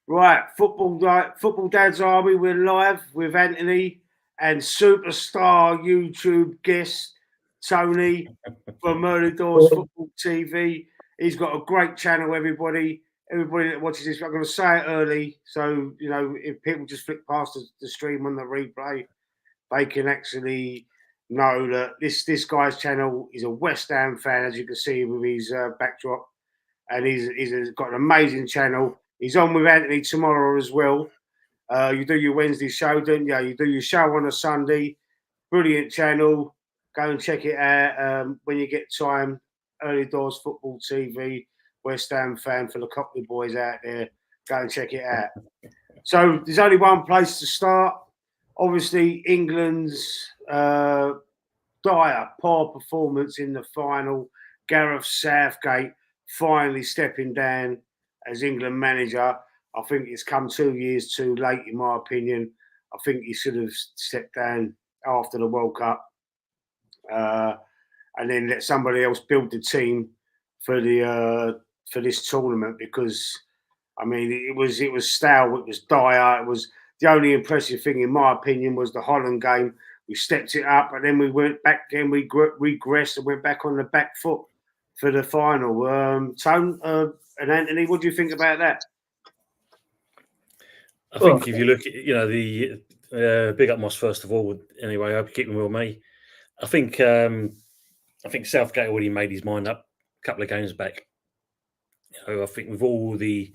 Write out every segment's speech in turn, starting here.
Right, football Dad's Army. We're live with Anthony and superstar YouTube guest Tony from Early Doors Well, Football TV. He's got a great channel. Everybody that watches this, I'm going to say it early, so you know if people just flick past the stream on the replay, they can actually know that this guy's channel is a West Ham fan, as you can see with his backdrop, and he's got an amazing channel. He's on with Anthony tomorrow as well. You do your Wednesday show, don't you? You do your show on a Sunday. Brilliant channel. Go and check it out when you get time. Early Doors Football TV. West Ham fan for the Cockney boys out there. Go and check it out. So there's only one place to start. Obviously, England's dire, poor performance in the final. Gareth Southgate finally stepping down as England manager. I think it's come 2 years too late, in my opinion. I think he should have stepped down after the World Cup and then let somebody else build the team for this tournament, because I mean it was stale, it was dire. It was the only impressive thing, in my opinion, was the Holland game. We stepped it up, and then we went back. Then we regressed and went back on the back foot for the final. Tone and Anthony, what do you think about that? I think if you look at, the big up Moss first of all. Anyway, I hope you're keeping well, mate. I think Southgate already made his mind up a couple of games back. I think with all the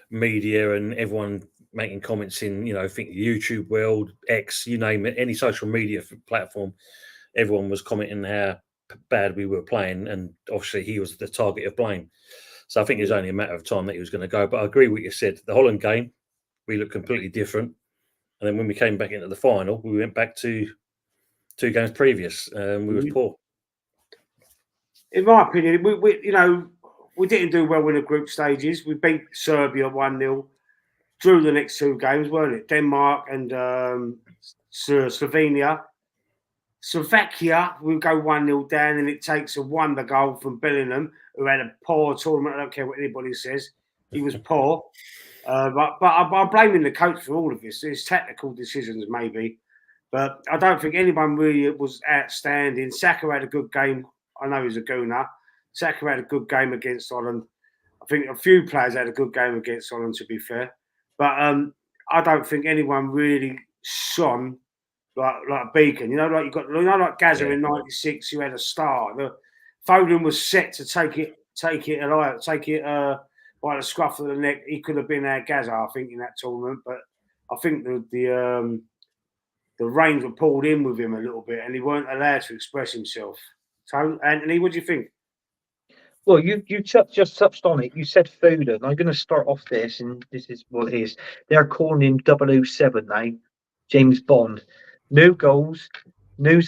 media and everyone making comments in, I think the YouTube world, X, you name it, any social media platform, everyone was commenting how bad we were playing, and obviously he was the target of blame. So I think it was only a matter of time that he was going to go. But I agree with what you said. The Holland game, we looked completely different. And then when we came back into the final, we went back to 2 games previous. We was poor. In my opinion, we didn't do well in the group stages. We beat Serbia 1-0, drew the next 2 games, weren't it? Denmark and Slovenia. Slovakia, we go 1-0 down, and it takes a wonder goal from Bellingham, who had a poor tournament. I don't care what anybody says. He was poor. But I'm blaming the coach for all of this. It's tactical decisions, maybe. But I don't think anyone really was outstanding. Saka had a good game. I know he's a gooner. Saka had a good game against Holland. I think a few players had a good game against Holland, to be fair. But I don't think anyone really shone like a beacon. Like Gazza in '96, who had a star. Foden was set to take it by the scruff of the neck. He could have been our Gazza, I think, in that tournament. But I think the reins were pulled in with him a little bit, and he weren't allowed to express himself. So, Anthony, what do you think? Well, you just touched on it. You said Foden. I'm going to start off this, and this is what it is. They're calling him 007 now, James Bond. No goals, no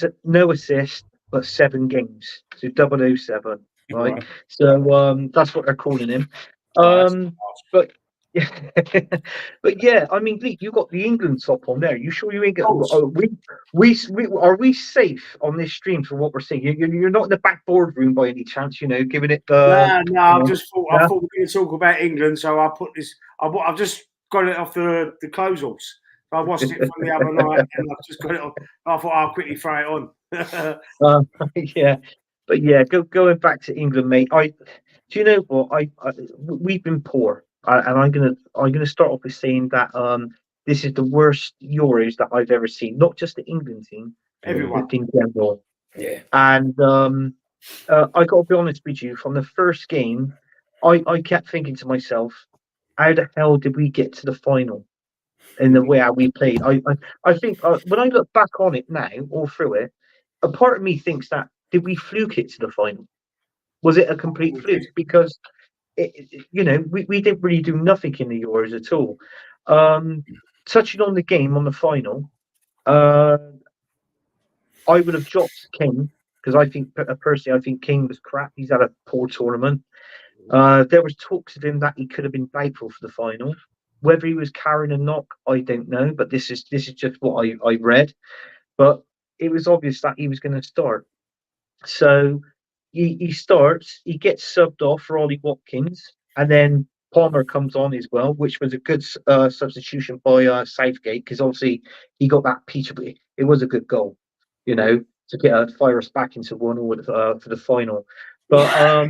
assists, but 7 games. So 007, right? So that's what they're calling him. But but yeah, I mean, Lee, you got the England top on there. You sure you ain't got? Are we safe on this stream for what we're saying? You're not in the back boardroom by any chance? Giving it the. No. I thought we were going to talk about England, so I put this. I've just got it off the close-ups. I watched it from the other night, and I've just got it off. I thought I'll quickly throw it on. Yeah, but yeah, going back to England, mate. Do you know what? We've been poor. And I'm gonna start off with saying that this is the worst Euros that I've ever seen. Not just the England team, everyone in general. Yeah. And I got to be honest with you. From the first game, I kept thinking to myself, how the hell did we get to the final? In the way how we played, I think when I look back on it now, all through it, a part of me thinks that did we fluke it to the final? Was it a complete fluke? Because we didn't really do nothing in the Euros at all. Touching on the game, on the final, I would have dropped King, because I think King was crap. He's had a poor tournament. There was talks of him that he could have been doubtful for the final. Whether he was carrying a knock, I don't know. But this is just what I read. But it was obvious that he was going to start. So he starts, he gets subbed off for Ollie Watkins, and then Palmer comes on as well, which was a good substitution by Southgate, because obviously he got that piece. It was a good goal, to get fire us back into 1-1 for the final. But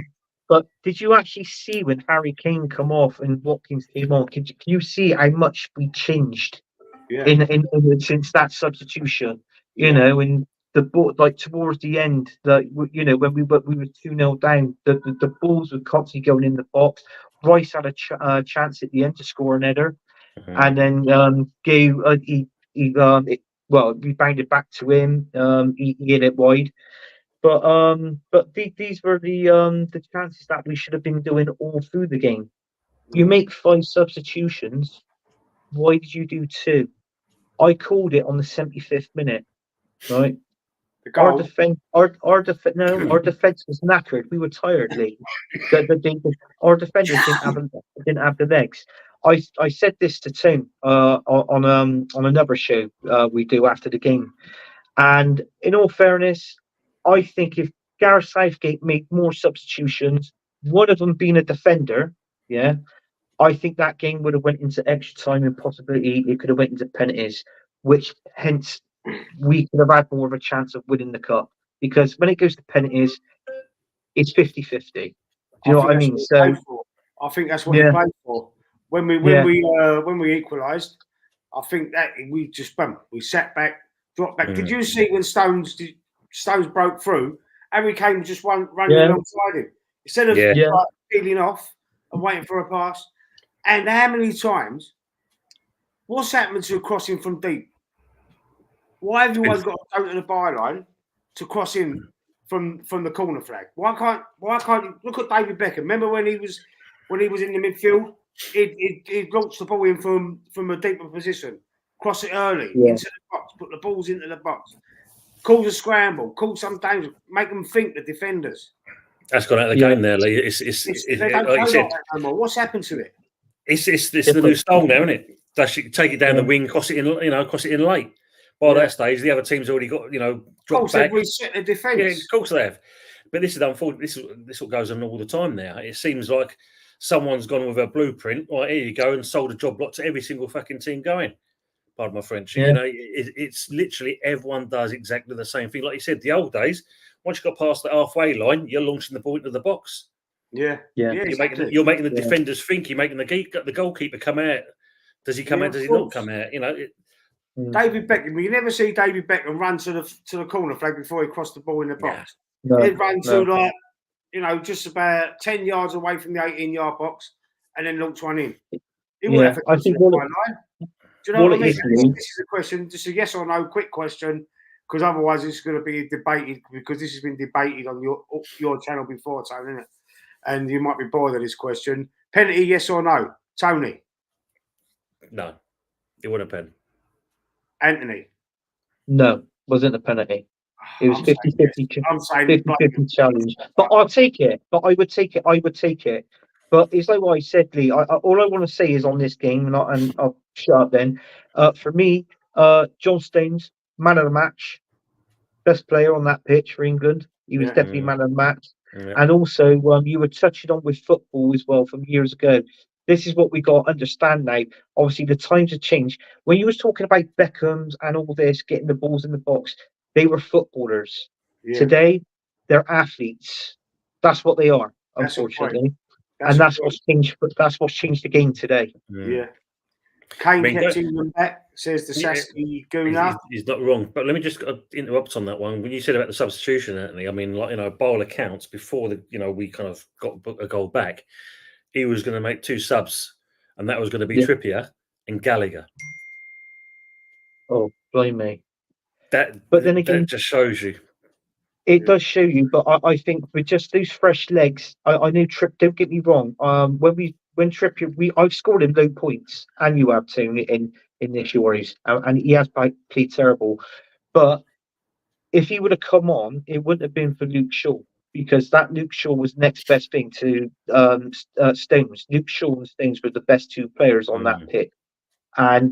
did you actually see when Harry Kane come off and Watkins came on? Can you see how much we changed in since that substitution? And the ball, like towards the end, when we were 2-0 down, the balls were constantly going in the box. Rice had a chance at the end to score an header, and then we banged it back to him. He hit it wide. But these were the chances that we should have been doing all through the game. You make 5 substitutions. Why did you do 2? I called it on the 75th minute, right? Our defense was knackered. We were tired, Lee. Our defenders didn't have the legs. I said this to Tim on another show we do after the game, and in all fairness, I think if Gareth Southgate made more substitutions, one of them being a defender, I think that game would have went into extra time and possibly it could have went into penalties, which hence we could have had more of a chance of winning the cup, because when it goes to penalties, it's 50-50. Do you know what I mean? So I think that's what he played for. When we equalised, I think that we just we sat back, dropped back. Did you see when Stones broke through? Harry Kane just running alongside him instead of peeling off and waiting for a pass. And how many times? What's happened to a crossing from deep? Why have you always got to go to the byline to cross in from the corner flag? Why can't you look at David Beckham? Remember when he was in the midfield? He launched the ball in from a deeper position, cross it early into the box, put the balls into the box, cause a scramble, cause some danger, make them think the defenders. That's gone out of the game there, Lee. They don't like that no more. What's happened to it? It's the new style now, isn't it? Take it down the wing, cross it in late. By that stage, the other team's already got dropped back. They've reset the defence. Yeah, of course they have. But this is unfortunate. This what goes on all the time now. It seems like someone's gone with a blueprint. Right, here you go, and sold a job lot to every single fucking team going. Pardon my French. Yeah. It's literally everyone does exactly the same thing. Like you said, the old days, once you got past the halfway line, you're launching the ball into the box. Yeah. Exactly. You're making the defenders think. You're making the goalkeeper come out. Does he come out? Does he not come out? David Beckham. You never see David Beckham run to the corner flag before he crossed the ball in the box. No, He'd run to just about 10 yards away from the 18-yard box, and then launch one in. He would have I think line. Do you know what I mean? This is a question, just a yes or no, quick question, because otherwise it's going to be debated. Because this has been debated on your channel before, Tony, isn't it? And you might be bored of this question. Penalty, yes or no, Tony? No, it wasn't a pen. Anthony? No, wasn't a penalty. It was 50-50. I'm saying 50-50 challenge. But I'll take it. But I would take it. But it's like what I said, Lee. All I want to say is on this game, and I'll shut up then. For me, John Stones, man of the match, best player on that pitch for England. He was definitely man of the match. Yeah. And also, you were touching on with football as well from years ago. This is what we got to understand now. Obviously, the times have changed. When you was talking about Beckham's and all this, getting the balls in the box, they were footballers. Yeah. Today, they're athletes. That's what they are, unfortunately. That's what's changed. That's what's changed the game today. Yeah. Kane kept England back, says the Sasky Gooner. He's not wrong. But let me just interrupt on that one. When you said about the substitution, Anthony, I mean, by all accounts, before we kind of got a goal back, he was going to make 2 subs, and that was going to be Trippier and Gallagher. Oh, blame me. But then again, that just shows you. It does show you, but I think with just those fresh legs, I knew don't get me wrong. When Trippier, I've scored him low points, and you have too in this Euros, and he has played terrible. But if he would have come on, it wouldn't have been for Luke Shaw, because that Luke Shaw was next best thing to Stones. Luke Shaw and Stones were the best 2 players on that pitch, and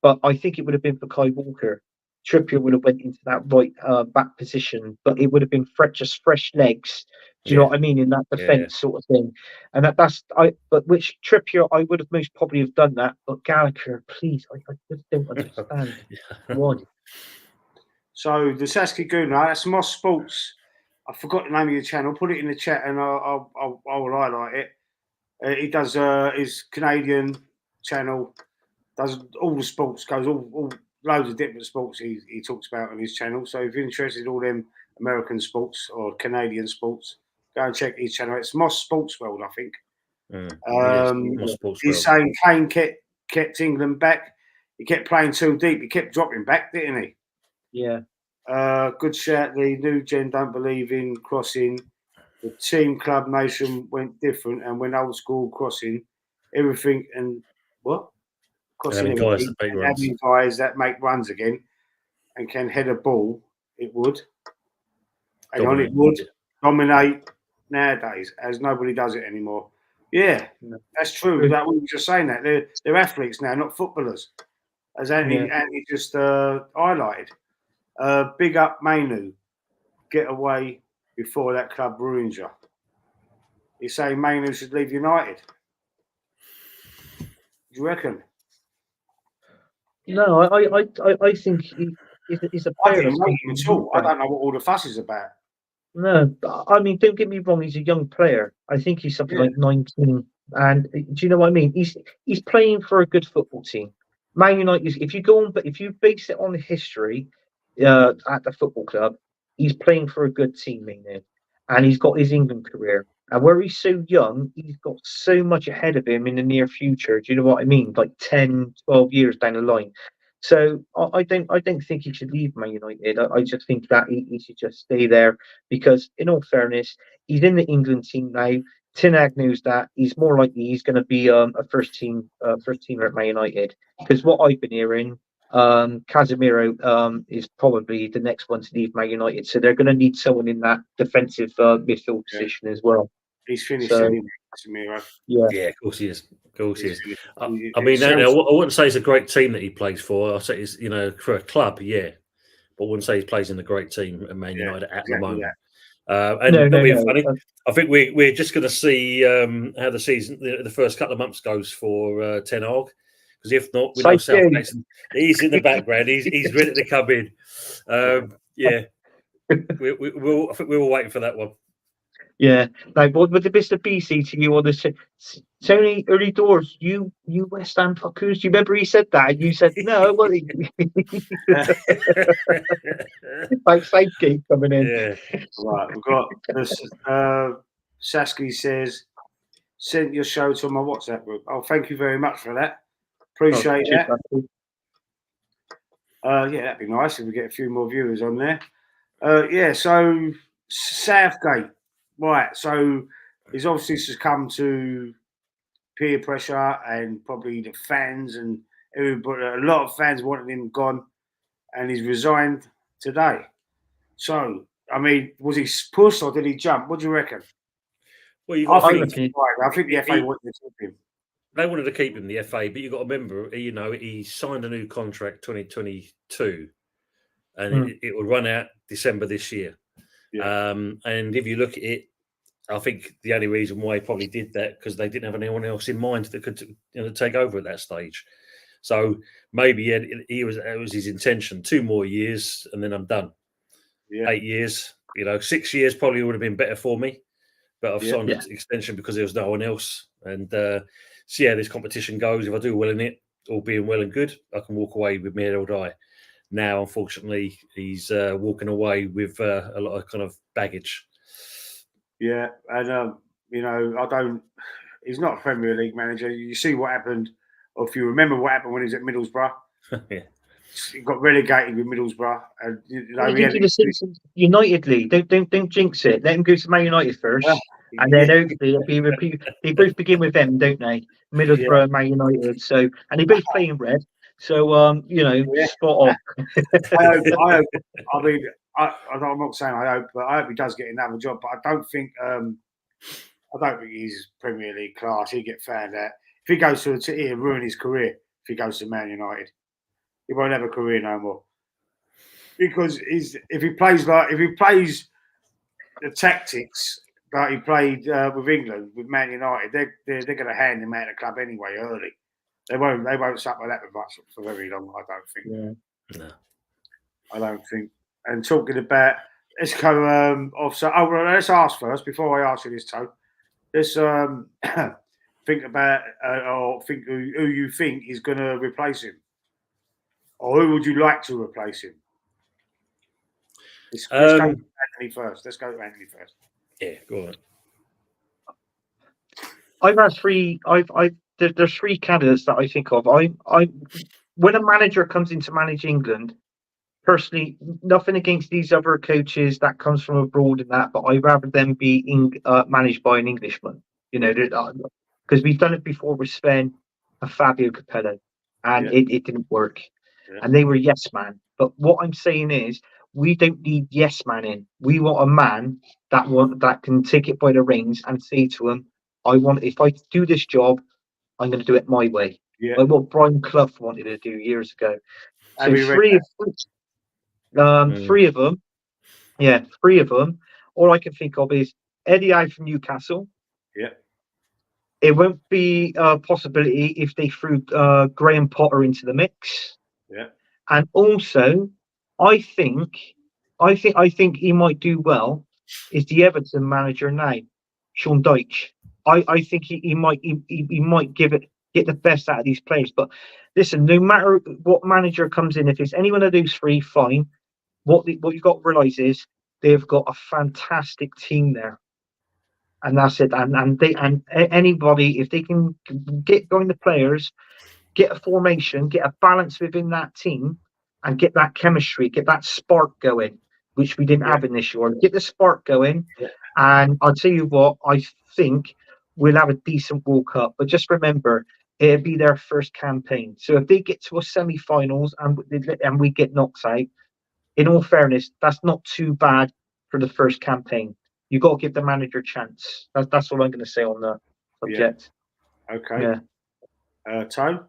but I think it would have been for Kai Walker. Trippier would have went into that right back position, but it would have been just fresh legs. Do you know what I mean, in that defence sort of thing? And but which Trippier I would have most probably have done that, but Gallagher, please, I just don't understand why. So the Saskia Guna, that's Moss Sports. I forgot the name of your channel. Put it in the chat and I'll highlight it. He does his Canadian channel, does all the sports, goes all loads of different sports he talks about on his channel. So if you're interested in all them American sports or Canadian sports, go and check his channel. It's Moss Sports World, I think. Moss Sports he's World. saying Kane kept England back. He kept playing too deep. He kept dropping back, didn't he? Yeah. Good shout. The new gen don't believe in crossing. The team, club, nation went different, and when old school crossing, everything and what? Crossing having guys everything, that make and runs. having guys that make runs again and can head a ball, it would. Hang on, it would dominate nowadays, as nobody does it anymore. Yeah, that's true. That we were just saying that they're athletes now, not footballers, as Andy just highlighted. Big up Mainu, get away before that club ruins you. He's saying Mainu should leave United. Do you reckon? No, I think he's a player. I didn't rate him at all. I don't know what all the fuss is about. No, I mean, don't get me wrong. He's a young player. I think he's something like 19. And do you know what I mean? He's playing for a good football team. Man United. If you base it on history, at the football club, he's playing for a good team, Maynard, and he's got his England career. And where he's so young, he's got so much ahead of him in the near future. Do you know what I mean? Like 10, 12 years down the line. So I don't think he should leave Man United. I just think that he should just stay there because, in all fairness, he's in the England team now. Tinag knows that he's more likely he's going to be a first teamer at Man United because what I've been hearing, Casemiro is probably the next one to leave Man United. So they're going to need someone in that defensive midfield position as well. He's finished, Casemiro. Yeah, of course he is. Of course he is. I mean, I wouldn't say it's a great team that he plays for. I'll say it's for a club, but I wouldn't say he plays in a great team at Man United at the moment. I think we're just going to see how the season, the first couple of months goes for Ten Hag. Because if not, we know Southgate. He's in the background. He's ready to come in. I think we were waiting for that one. Yeah, like what would the Mr. BC to you on the Tony early doors? You West Ham fuckers. Do you remember he said that? And you said no. Well, like Southgate coming in. Yeah, right. We've got this. Saskia says, "Sent your show to my WhatsApp group." Oh, thank you very much for that. Appreciate that. That'd be nice if we get a few more viewers on there. So Southgate. Right, so he's obviously succumbed to peer pressure and probably the fans and everybody. A lot of fans wanted him gone, and he's resigned today. So, I mean, was he pushed or did he jump? What do you reckon? Well, I think the FA wanted to keep him. They wanted to keep him, the FA, but you've got to remember, he signed a new contract 2022, and it will run out December this year. Yeah. And if you look at it, I think the only reason why he probably did that because they didn't have anyone else in mind that could take over at that stage. So maybe it was his intention. 2 more years and then I'm done. Yeah. 8 years, 6 years probably would have been better for me. But I've signed an extension because there was no one else. And see how this competition goes. If I do well in it, all being well and good, I can walk away with my head or die. Now, unfortunately, he's walking away with a lot of kind of baggage. Yeah, and he's not a Premier League manager. You see what happened, or if you remember what happened when he was at Middlesbrough. Yeah. He got relegated with Middlesbrough. And, United League. Don't jinx it. Let him go to Man United first. And then hopefully it'll be repeated. They both begin with them, don't they? Middlesbrough and Man United. So, and they both play in red. So, spot on. I hope. I mean, I'm not saying I hope, but I hope he does get another job. But I don't think he's Premier League class. He'll get found out. If he goes he'll ruin his career. If he goes to Man United, he won't have a career no more. because if he plays the tactics like he played with England with Man United, they're going to hand him out of the club anyway early. They won't suffer that much for very long. I don't think. Yeah. No. I don't think. And talking about, let's go off. So, let's ask first before I ask you this, Toe. Let's think about or think who you think is going to replace him, or who would you like to replace him? Let's go to Anthony first. Yeah, go on. I've had three. There's three candidates that I think of. When a manager comes in to manage England, personally, nothing against these other coaches that comes from abroad and that, but I'd rather them be managed by an Englishman. You know, because we've done it before with Sven and Fabio Capello, and it didn't work, and they were yes man. But what I'm saying is, we don't need yes man in. We want a man that can take it by the reins and say to him, if I do this job, I'm going to do it my way. Yeah. Like what Brian Clough wanted to do years ago. So three of them. Yeah, three of them. All I can think of is Eddie Howe from Newcastle. Yeah. It won't be a possibility if they threw Graham Potter into the mix. Yeah. And also, I think he might do well is the Everton manager now, Sean Dyche. I think he might get the best out of these players. But listen, no matter what manager comes in, if it's anyone of those three, fine. What you've got to realise is they've got a fantastic team there, and that's it. And anybody, if they can get going the players, get a formation, get a balance within that team, and get that chemistry, get that spark going, which we didn't have in this year. Get the spark going, and I'll tell you what, I think we'll have a decent World Cup. But just remember, it'll be their first campaign. So if they get to a semi-finals and we get knocked out, in all fairness, that's not too bad for the first campaign. You've got to give the manager a chance. That's all I'm going to say on the subject. Yeah. Okay. Yeah. Tone?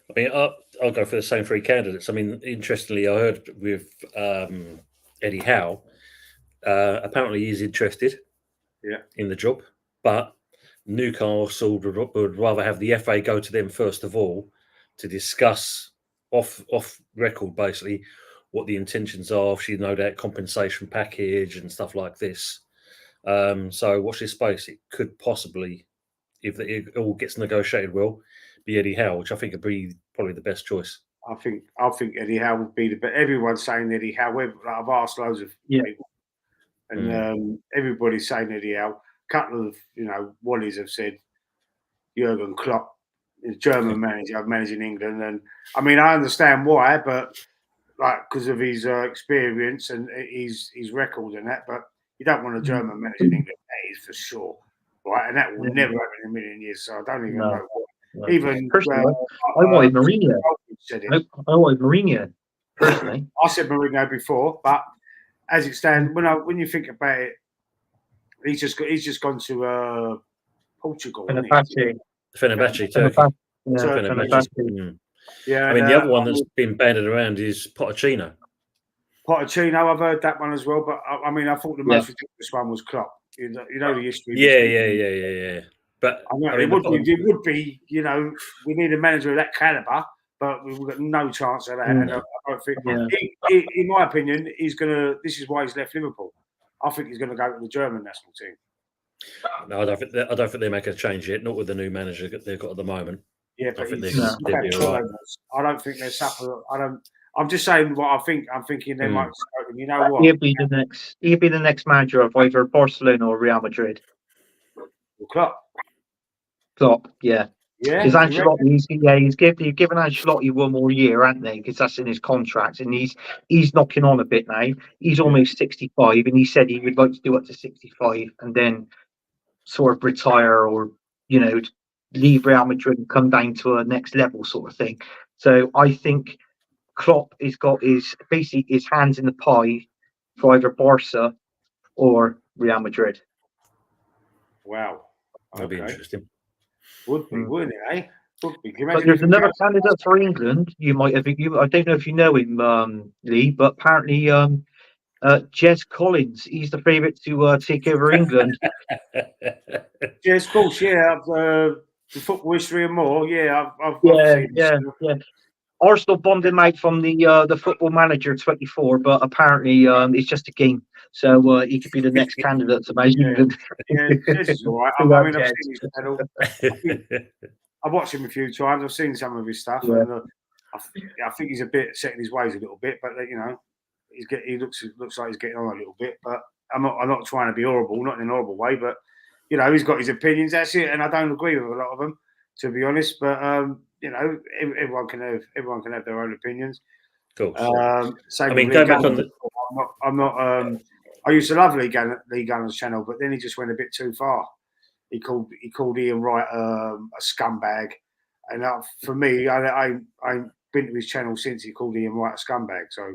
I mean, I'll go for the same three candidates. I mean, interestingly, I heard with Eddie Howe, apparently he's interested in the job, but Newcastle would rather have the FA go to them first of all to discuss off record, basically, what the intentions are. She know that compensation package and stuff like this. So watch this space. It could possibly, if it all gets negotiated well, be Eddie Howe, which I think would be probably the best choice. I think Eddie Howe would be the best. Everyone's saying Eddie Howe. I've asked loads of people, and everybody's saying Eddie Howe. A couple of Wallies have said Jurgen Klopp, the German manager, managing England, and I mean I understand why, but because of his experience and his record and that, but you don't want a German manager in England. That is for sure, right? And that will never happen in a million years. So I don't even know. No. Even personally, I wanted Mourinho. I wanted Mourinho. Personally, I said Mourinho before, but as it stands, when you think about it, he's just gone to Portugal. Fenerbahce, Turkey. Yeah, I mean, the other one that's been banded around is Pochettino. I've heard that one as well, but I mean, I thought the most ridiculous one was Klopp. You know the history. Yeah. But I mean, it would be. We need a manager of that caliber, but we've got no chance of that. And I don't think, in my opinion, he's gonna. This is why he's left Liverpool. I think he's going to go to the German national team. No, I don't think they make a change yet. Not with the new manager that they've got at the moment. Yeah, but they'll be all right. I don't think they're suffer. I'm just saying what I think. I'm thinking they might. You know what? He'll be the next manager of either Barcelona or Real Madrid. Klopp, yeah. Yeah, because Ancelotti, he's given Ancelotti one more year, hasn't they? Because that's in his contract, and he's knocking on a bit now. He's almost 65, and he said he would like to do up to 65, and then sort of retire or leave Real Madrid and come down to a next level sort of thing. So I think Klopp has got his hands in the pie for either Barca or Real Madrid. Wow, that'd be interesting. Would be, wouldn't it? Eh? Would be. Can you But imagine there's if another candidate for England. You might have. I don't know if you know him, Lee, but apparently, Jez Collins. He's the favourite to take over England. Yes, of course, yeah. The football history and more. Yeah, I've Yeah, seen this. yeah. Arsenal bombed him out from the Football Manager 24, but apparently it's just a game, so he could be the next candidate to manage Yeah. England. Yeah, this is all right. I Without mean, I've Jez. seen his channel. I've watched him a few times. I've seen some of his stuff, Yeah. and I think he's a bit set in his ways a little bit. But you know, he looks like he's getting on a little bit. But I'm not trying to be horrible, not in an horrible way. But you know, he's got his opinions. That's it, and I don't agree with a lot of them, to be honest. But you know, everyone can have their own opinions. Cool. Same I mean, with go Lee back Gunners. on I'm not. I used to love Lee Gunners' channel, but then he just went a bit too far. He called Ian Wright a scumbag, and for me, I ain't been to his channel since he called Ian Wright a scumbag. So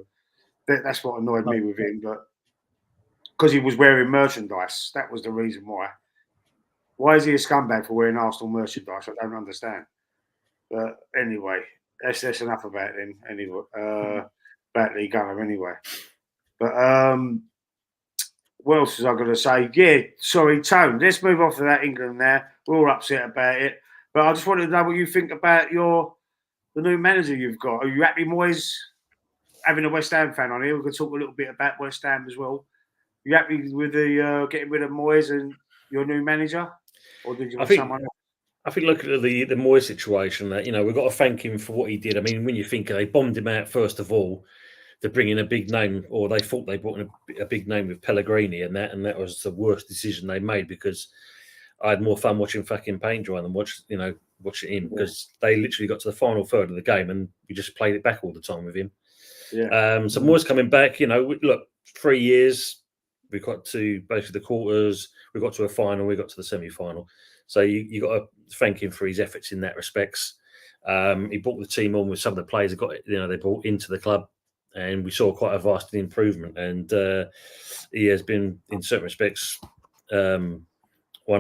that's what annoyed me with him. But because he was wearing merchandise, that was the reason why. Why is he a scumbag for wearing Arsenal merchandise? I don't understand. But anyway, that's enough about him. Anyway, about Lee Gunner anyway. But what else was I going to say? Yeah, sorry, Tone. Let's move off to that England now. We're all upset about it. But I just wanted to know what you think about the new manager you've got. Are you happy, Moyes, having a West Ham fan on here? We could talk a little bit about West Ham as well. Are you happy with the getting rid of Moyes and your new manager? Or did you want someone else? I think look at the Moyes situation. That we've got to thank him for what he did. I mean, when you think they bombed him out first of all to bring in a big name, or they thought they brought in a big name with Pellegrini, and that was the worst decision they made, because I had more fun watching fucking paint dry than watching him, because they literally got to the final third of the game and we just played it back all the time with him. Yeah. So Moyes coming back, look, 3 years, we got to basically the quarters, we got to a final, we got to the semi-final. So you got to thank him for his efforts in that respects. He brought the team on with some of the players they brought into the club, and we saw quite a vast improvement. And he has been, in certain respects, one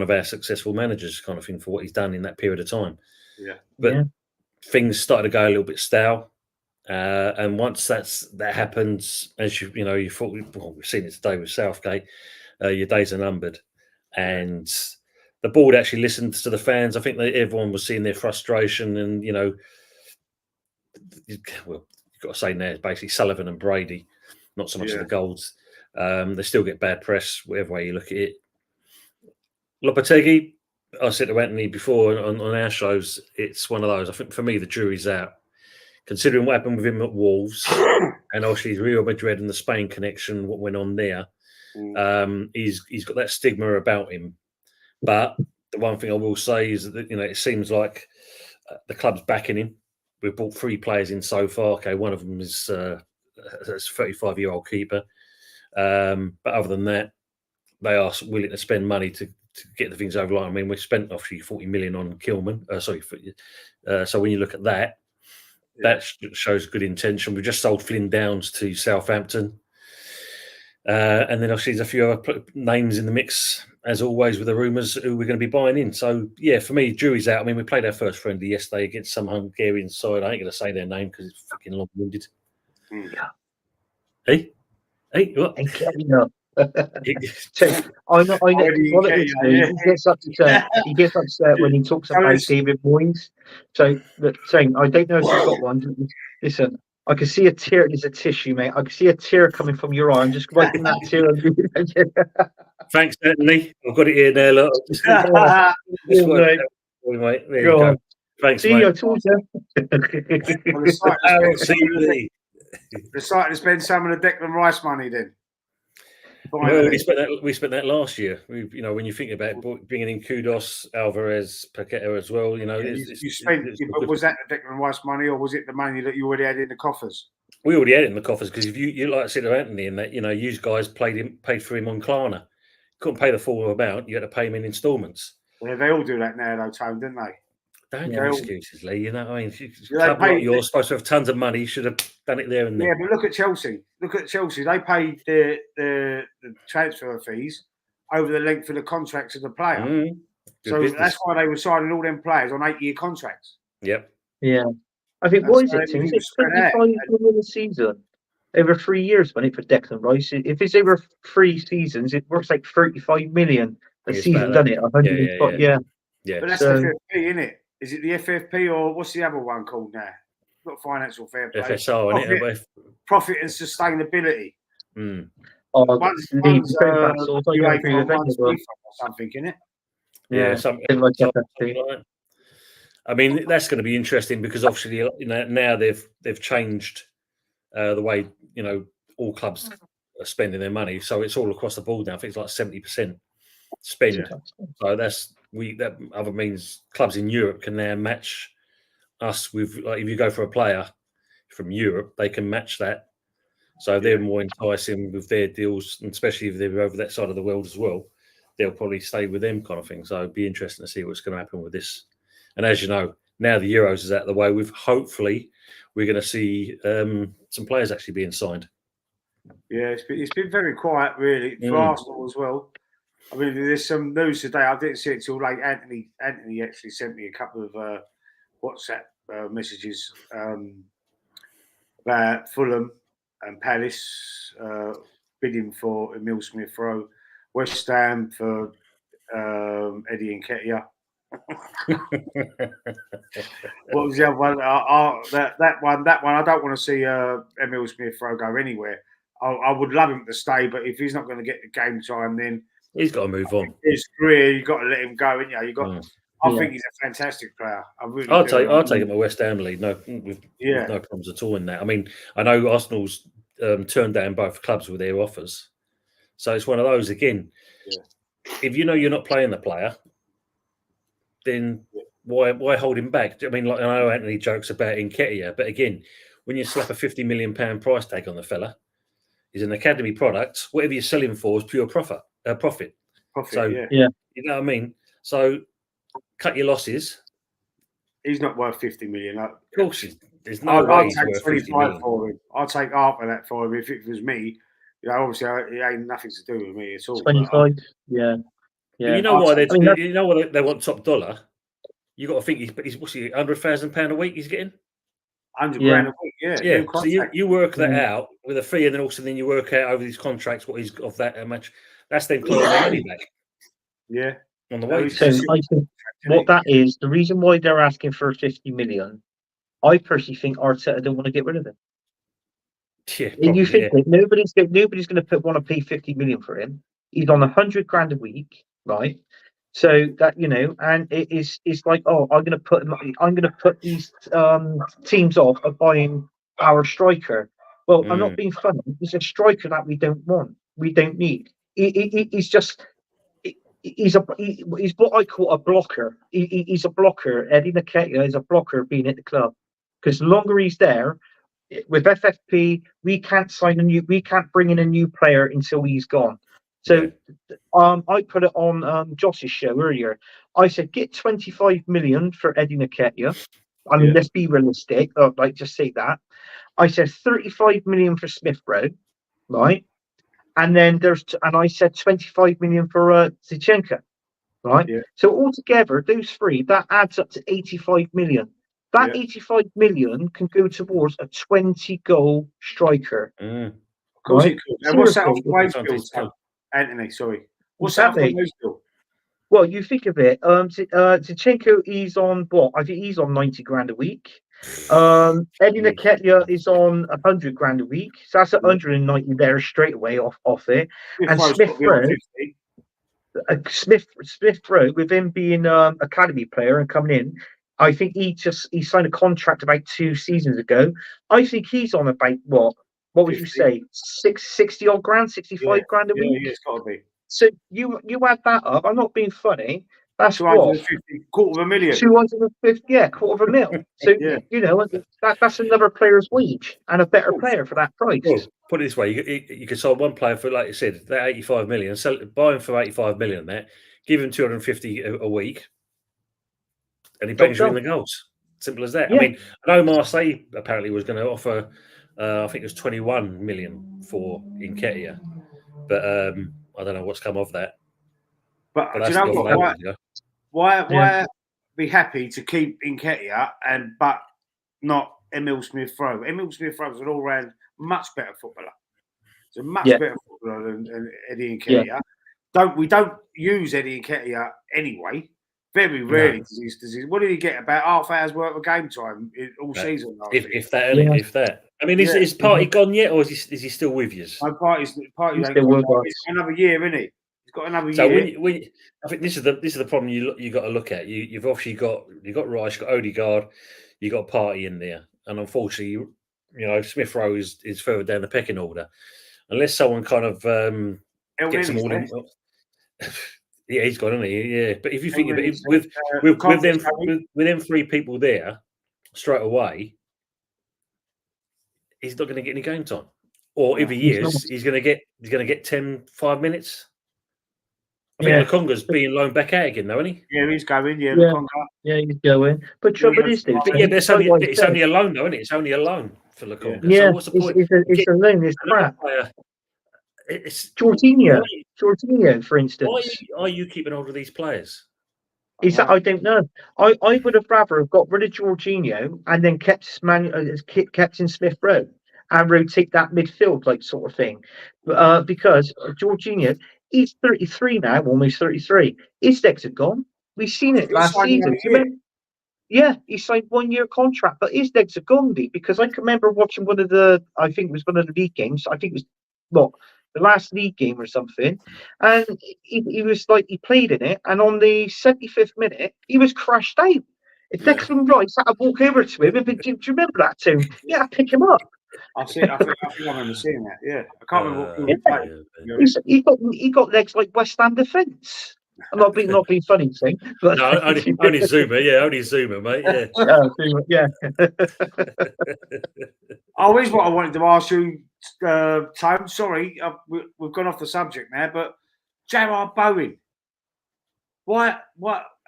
of our successful managers, kind of thing, for what he's done in that period of time. Yeah. But things started to go a little bit stale. And once that happens, as you thought, we've seen it today with Southgate, your days are numbered. And the board actually listened to the fans. I think everyone was seeing their frustration, and you've got to say now, it's basically Sullivan and Brady, not so much of the goals. They still get bad press, whatever way you look at it. Lopetegui, I said to Anthony before on our shows, it's one of those. I think for me, the jury's out. Considering what happened with him at Wolves, and obviously Real Madrid and the Spain connection, what went on there, he's got that stigma about him. But the one thing I will say is that it seems like the club's backing him. We've brought 3 players in so far. Okay, one of them is a 35-year-old keeper, but other than that, they are willing to spend money to get the things over the line. I mean, we spent obviously 40 million on Kilman. So when you look at that, that shows good intention. We've just sold Flynn Downs to Southampton. And then obviously there's a few other names in the mix, as always, with the rumours who we're going to be buying in. So, yeah, for me, jury's out. I mean, we played our first friendly yesterday against some Hungarian side. I ain't going to say their name because it's fucking long-winded. Yeah. Hey, what? I know what it is. He gets upset. He gets upset when he talks about David Moyes. So, saying, I don't know if you've got one. Listen, I can see a tear. There's a tissue, mate. I can see a tear coming from your eye. I'm just wiping that tear. Thanks, Anthony. I've got it here now. Look. Mate. There you go. Thanks, see, mate. I told you. Decided to spend some of the Declan Rice money then. Well, we spent that last year. When you think about bringing in Kudos, Alvarez, Paqueta as well, you spent. But was that the Declan Rice money, or was it the money that you already had in the coffers? We already had it in the coffers, because if you like I said to Anthony, and that you guys paid for him on Klarna, couldn't pay the full amount. You had to pay him in instalments. Yeah, they all do that now, though, Tone, don't they? Don't give excuses, Lee. You know what I mean? Club like you're supposed to have tons of money. You should have done it there and then. Yeah, but look at Chelsea. They paid the transfer fees over the length of the contracts of the player. So that's why they were signing all them players on 8-year contracts. Yep. Yeah. I think, And what is so it, Tim? Is everything it was spread out. 25 million a season? Over 3 years, wasn't it, for Declan Rice? If it's over 3 seasons, it works like 35 million a I think it's season, about doesn't it? that. Yeah, 105, yeah. yeah. But that's So, FFP, isn't it? Is it the FFP or what's the other one called now? Not financial fair play. FSR, Profit, profit and sustainability. Mm. One's so I don't agree UEFA, with any one's of them. FIFA or something, isn't it? Yeah, Yeah, something didn't like like FFP. that. I mean, that's going to be interesting because obviously, now they've changed the way all clubs are spending their money. So it's all across the board now. I think it's like 70% spend. Yeah. So that other means clubs in Europe can now match us with, like, if you go for a player from Europe, they can match that. So they're more enticing with their deals, and especially if they're over that side of the world as well. They'll probably stay with them kind of thing. So it'd be interesting to see what's going to happen with this. And as you know, now the Euros is out of the way. Hopefully we're going to see some players actually being signed. Yeah, it's been very quiet, really, for Arsenal as well. I mean, there's some news today. I didn't see it till late. Anthony actually sent me a couple of WhatsApp messages about Fulham and Palace bidding for Emile Smith-Rowe, West Ham for Eddie Nketiah. What was the other one? That one. I don't want to see Emile Smith-Rowe go anywhere. I would love him to stay, but if he's not going to get the game time, then he's got to move on. His career, you've got to let him go, ain't you? I think he's a fantastic player. I'll take him at West Ham lead. With no problems at all in that. I mean, I know Arsenal's turned down both clubs with their offers, so it's one of those again. Yeah. If you know you're not playing the player, then why hold him back? I mean, like, I know Anthony jokes about Nketiah, but again, when you slap a £50 million price tag on the fella, he's an academy product. Whatever you're selling for is pure profit. So you know what I mean. So cut your losses. He's not worth 50 million. Of course, there's no way he's worth 25 for him. I'll take half of that for him if it was me. Obviously, it ain't nothing to do with me at all. 25, yeah. But you know why you know what they want top dollar. You got to think he's what's he £100,000 a week he's getting. 100 grand a week, yeah. So you work that out with a fee, and then also you work out over these contracts what he's of that much. That's them clawing their money back. Yeah. On the way. So I think what that is, the reason why they're asking for 50 million, I personally think Arteta don't want to get rid of him. Yeah, you think that nobody's going to want to pay 50 million for him. He's on 100 grand a week, right? So that, and it's like, I'm going to put these teams off of buying our striker. Well, I'm not being funny. He's a striker that we don't want. We don't need. He's just. He's what I call a blocker. He's a blocker. Eddie Nketiah is a blocker being at the club, because the longer he's there with FFP, we can't bring in a new player until he's gone. So I put it on Josh's show earlier. I said get 25 million for Eddie Nketiah. I mean, let's be realistic. Just say that. I said 35 million for Smith-Rowe, right? And then I said 25 million for Zinchenko, right? Yeah. So altogether, those three, that adds up to 85 million. That 85 million can go towards a 20-goal striker. Of course it could. And what's that off the wage bill, Anthony? Sorry. What's that off the wage bill? Well, you think of it. Zinchenko is on what? I think he's on 90 grand a week. Eddie Nketiah is on 100 grand a week, so that's 190 there straight away off it. And Smith-Rowe, with him being academy player and coming in, I think he signed a contract about 2 seasons ago. I think he's on about what would 50. You say 60 odd grand, 65 grand a week? Yeah, it's got to be. So you add that up. I'm not being funny. That's 250, quarter of a million. 250, quarter of a mil. So that's another player's wage and a better player for that price. Well, put it this way: you could sell one player for, like you said, that 85 million. Buy him for 85 million. That give him 250 a week, and he bangs you in the goals. Simple as that. Yeah. I mean, I know Marseille apparently was going to offer, I think it was 21 million for Nketiah, but I don't know what's come of that. But do you know what? Why be happy to keep Nketiah but not Emil Smith-Rowe. Emil Smith-Rowe is an all-round much better footballer. He's a much better footballer than Eddie Nketiah. We don't use Eddie Nketiah anyway. Very rarely does he. What did he get? About half hour's worth of game time all season last year. If that. I mean, is Party gone yet, or is he still with you? My Party's ain't gone. He's got another year, isn't he? He's got another year. So I think this is the problem you got to look at. You've obviously got Rice, you've got Odegaard, you got Party in there, and unfortunately, Smith Rowe is further down the pecking order. Unless someone kind of gets them all in. Yeah, he's gone, isn't he? Yeah, but if you think about it, with them three people there straight away, he's not going to get any game time. Or if he is, he's going to get 5 minutes. I think Lokonga's being loaned back out again, though, isn't he? Yeah, he's going. Yeah, he's going. But trouble is, it's only a loan, though, isn't it? It's only a loan for Lokonga. Yeah, so what's the point? It's a loan. It's crap. It's Jorginho, for instance. Why are you keeping hold of these players? I don't know. I would have rather have got rid of Jorginho and then kept in Smith Rowe and rotate that midfield sort of thing. Because Jorginho, he's 33 now, almost 33. His legs are gone. We've seen it last season. Yeah, he signed 1 year contract, but his legs are gone, because I can remember watching one of the league games. I think it was the last league game or something, and he was he played in it, and on the 75th minute he was crashed out. Declan Rice had to walk over to him, and do you remember that too? Yeah, pick him up. I think I remember seeing that. Yeah, I can't remember what he got legs like West Ham defence. I'm not being funny, thing. But no, only Zuma, only Zuma, mate. Yeah. Here's what I wanted to ask you, Tone. Sorry, we've gone off the subject now, but Jarrod Bowen. What?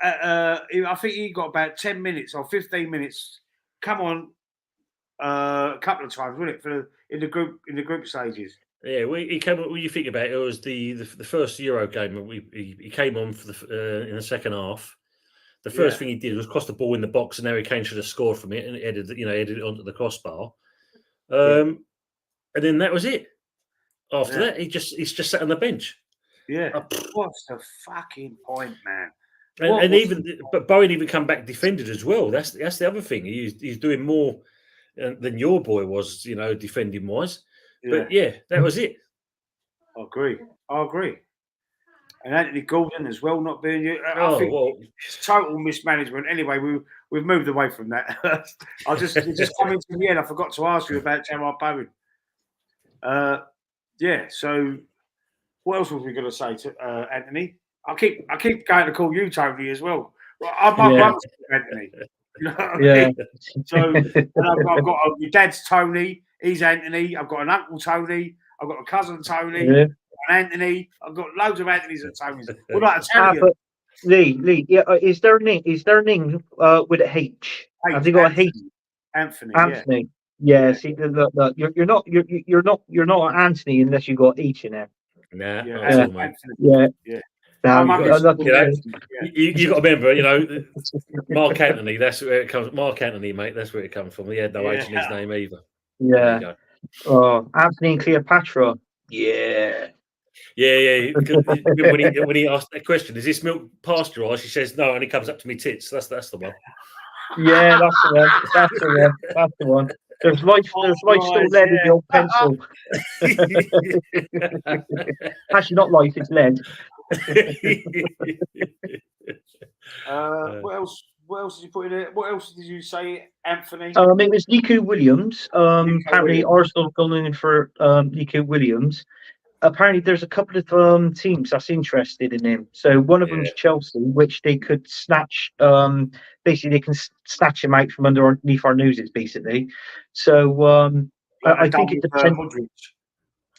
I think he got about 10 minutes or 15 minutes. Come on, a couple of times, wasn't it, in the group stages? Yeah, he came. When you think about it, it was the first Euro game. He came on for in the second half. The first thing he did was cross the ball in the box, and Harry Kane should have scored from it, and headed it onto the crossbar. And then that was it. After that, he's just sat on the bench. Yeah, what's the fucking point, man? But Bowen even come back defended as well. That's the other thing. He's doing more than your boy was, defending wise. But that was it. I agree. And Anthony Gordon as well, not being you. I think it's total mismanagement. Anyway, we've moved away from that. It just coming to the end. I forgot to ask you about Jarrod Bowen. So what else was we going to say to Anthony? I keep going to call you Tony as well. My brother's Anthony. You know what I mean? So I've got my dad's Tony. He's Anthony. I've got an uncle Tony. I've got a cousin Tony. An Anthony. I've got loads of Anthonys and Tonys. What about Italian? Lee. Yeah. Is there a name? With a H? Have they got a H? Anthony. Yeah. See, you're not an Anthony unless you got H in there. Nah. Yeah. You got to remember, Mark Anthony. That's where it comes. Mark Anthony, mate. That's where it comes from. He had no H in his name either. Yeah. Oh, Anthony and Cleopatra. Yeah. When he asked that question, is this milk pasteurised? He says no, and he comes up to me tits. That's the one. Yeah, that's the one. There's life still lead in the old pencil. Actually, not life, it's lead. What else did you put in there? What else did you say, Anthony? It was Nico Williams. Apparently, Arsenal going in for Nico Williams. Apparently, there's a couple of teams that's interested in him. So one of them is Chelsea, which they could snatch. Basically, they can snatch him out from underneath our noses, basically. So I think it depends.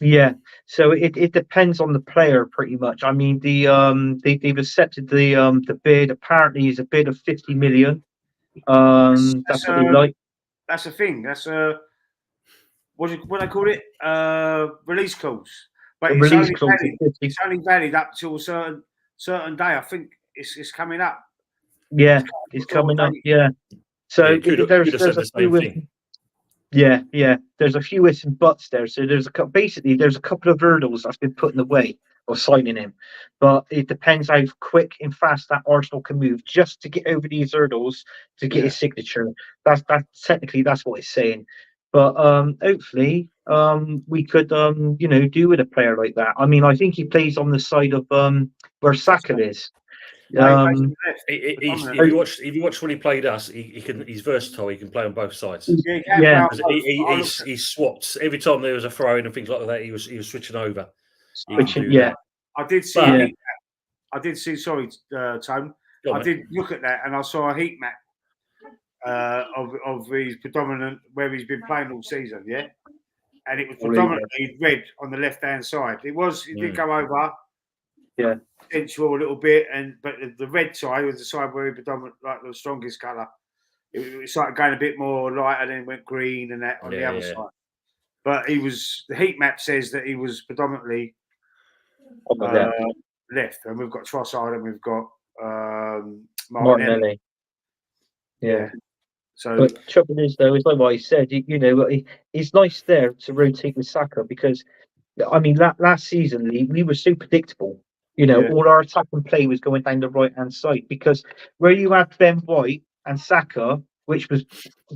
Yeah, so it depends on the player pretty much. I mean, they've accepted the bid. Apparently, is a bid of 50 million. That's what they like. That's the thing. That's what do they call it? Release clause. But it's only valid up till a certain day. I think it's coming up. Yeah, he's coming up. Yeah. So Yeah, could have said there's a the same few thing. yeah. There's a few ifs and buts there. So basically there's a couple of hurdles that's been put in the way of signing him, but it depends how quick and fast that Arsenal can move just to get over these hurdles to get his signature. That's technically that's what it's saying. But hopefully we could do with a player like that. I mean, I think he plays on the side of where Saka is. No, he plays on Um, the left. If you watch when he played us, he's versatile. He can play on both sides. Yeah, he can Yeah. play on both. He swapped every time there was a throw in and things like that. He was switching over. He can do yeah. that. I did see. But- a heat map. I did see. Sorry, Tone. Go on, I mate. did look at that, and I saw a heat map of his predominant where he's been playing all season. Yeah, and it was predominantly red on the left-hand side. It did go over. Yeah. Central a little bit, but the red side was the side where he predominant, like the strongest colour. It started going a bit more lighter, then went green and that on the other side. But the heat map says that he was predominantly On the left, and we've got Trossard and we've got Martinelli. Yeah. So, but trouble is, though, is like what I said. It's nice there to rotate with Saka because, I mean, last season we were so predictable. All our attack and play was going down the right hand side because where you had Ben White and Saka, which was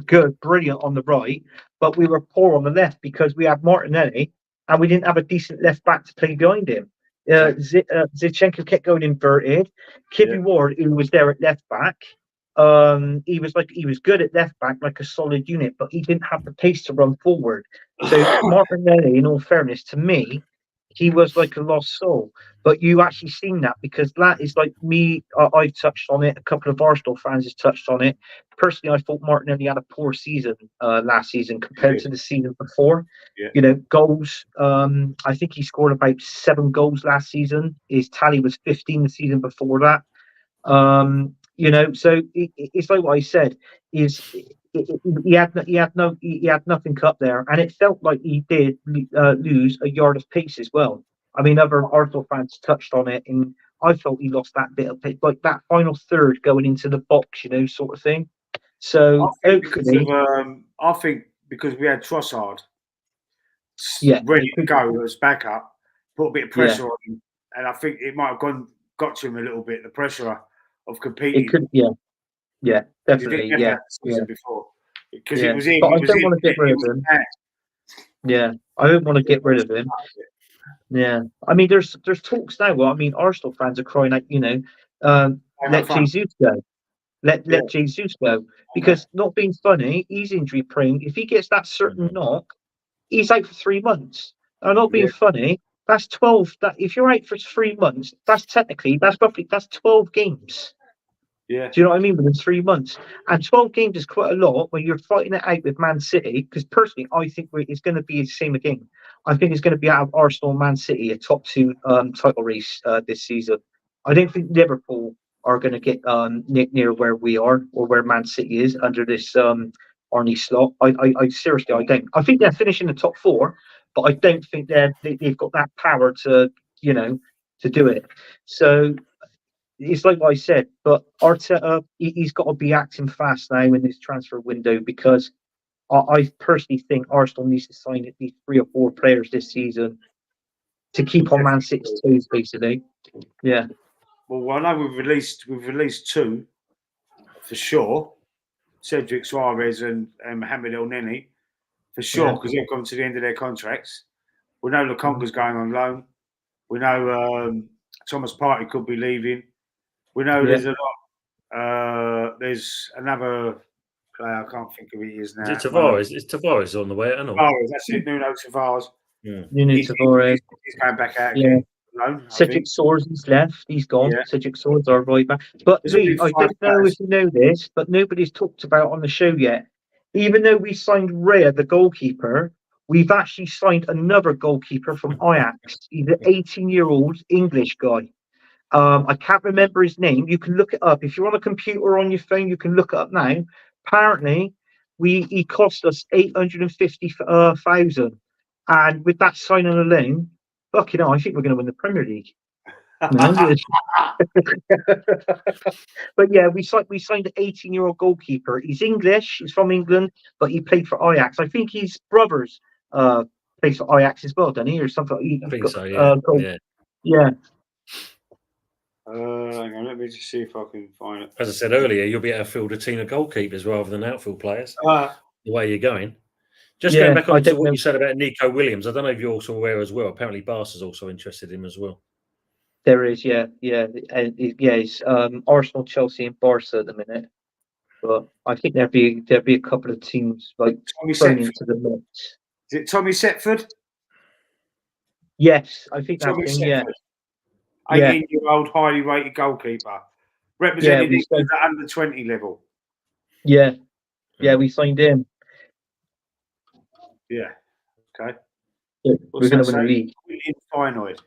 good, brilliant on the right, but we were poor on the left because we had Martinelli and we didn't have a decent left back to play behind him. Zinchenko kept going inverted. Kippy Ward, who was there at left back, he was good at left back, like a solid unit, but he didn't have the pace to run forward. So Martinelli, in all fairness, to me, he was like a lost soul. But you actually seen that because that is like me. I touched on it. A couple of Arsenal fans has touched on it. Personally, I thought Martinelli had a poor season last season compared to the season before. Yeah. Goals. I think he scored about 7 goals last season. His tally was 15 the season before that. So it's like what I said. He had nothing up there, and it felt like he did lose a yard of pace as well. I mean, other Arsenal fans touched on it, and I felt he lost that bit of pace, like that final third going into the box, sort of thing. So I think because we had Trossard, ready to go as backup, put a bit of pressure on him, and I think it might have got to him a little bit, the pressure of competing. It could, yeah, definitely, before because it was in. But I don't want to get rid of him. Yeah, I don't want to get rid of him. Yeah, I mean, there's talks now. Well, I mean, Arsenal fans are crying out, let Jesus go. Let Jesus go because not being funny, he's injury prone. If he gets that certain knock, he's out for 3 months. I'm not being funny. That's 12. That if you're out for 3 months, that's 12 games. Yeah. Do you know what I mean? Within 3 months, and 12 games is quite a lot when you're fighting it out with Man City. Because personally, I think it's going to be the same again. I think it's going to be out of Arsenal, Man City, a top 2 title race this season. I don't think Liverpool are going to get near where we are or where Man City is under this Arnie slot. I seriously, I don't. I think they're finishing the top 4, but I don't think they've got that power to do it. So. It's like what I said, but Arteta, he's got to be acting fast now in this transfer window because I personally think Arsenal needs to sign at least 3 or 4 players this season to keep on Man City's toes, basically. Yeah. Well, I know we've released 2 for sure. Cedric Suarez and Mohamed El Neni for sure because they've gone to the end of their contracts. We know Lukonga's going on loan. We know Thomas Partey could be leaving. We know there's a lot. There's another player. I can't think of who he is now. Is it Tavares? It's Tavares on the way, isn't it? Tavares, that's it. Nuno Tavares. Nuno Tavares. He's going back out again. Cedric Soares is left. He's gone. Cedric Soares are right back. But Lee, I don't know if you know this, but nobody's talked about on the show yet. Even though we signed Raya, the goalkeeper, we've actually signed another goalkeeper from Ajax. He's an 18-year-old English guy. I can't remember his name. You can look it up. If you're on a computer or on your phone, you can look it up now. Apparently, he cost us 850,000. And with that signing alone, fucking hell, I think we're going to win the Premier League. But yeah, we signed an 18-year-old goalkeeper. He's English. He's from England, but he played for Ajax. I think his brothers plays for Ajax as well, doesn't he, or something? I think so. Yeah. Yeah. Hang on, let me just see if I can find it. As I said earlier, you'll be able to field a team of goalkeepers rather than outfield players. The way you're going. Just going back on to what you said about Nico Williams, I don't know if you're also aware as well. Apparently, Barca's also interested in him as well. There is, yeah. It's Arsenal, Chelsea, and Barca at the minute. But I think there'd be a couple of teams like thrown into the mix. Is it Tommy Setford? Yes, I think that's him. Yeah. 18-year-old, highly rated goalkeeper, representing England at under 20 level. Yeah, we signed him. Yeah. Okay. Yeah, we're going to win the league. Finoid.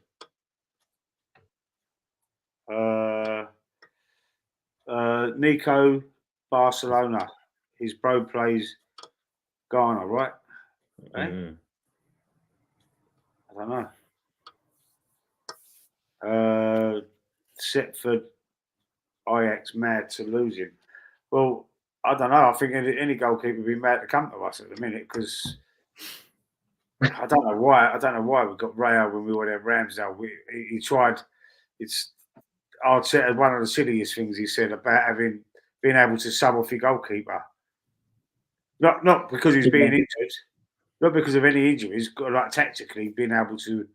Nico, Barcelona. His bro plays Ghana, right? Okay. I don't know. Setford, Ajax, mad to lose him. Well, I don't know. I think any goalkeeper would be mad to come to us at the minute because I don't know why. I don't know why we got Rayo when we were at Ramsdale. He tried. I'd say one of the silliest things he said about being able to sub off your goalkeeper. Not because he's being injured, not because of any injuries. Like tactically being able to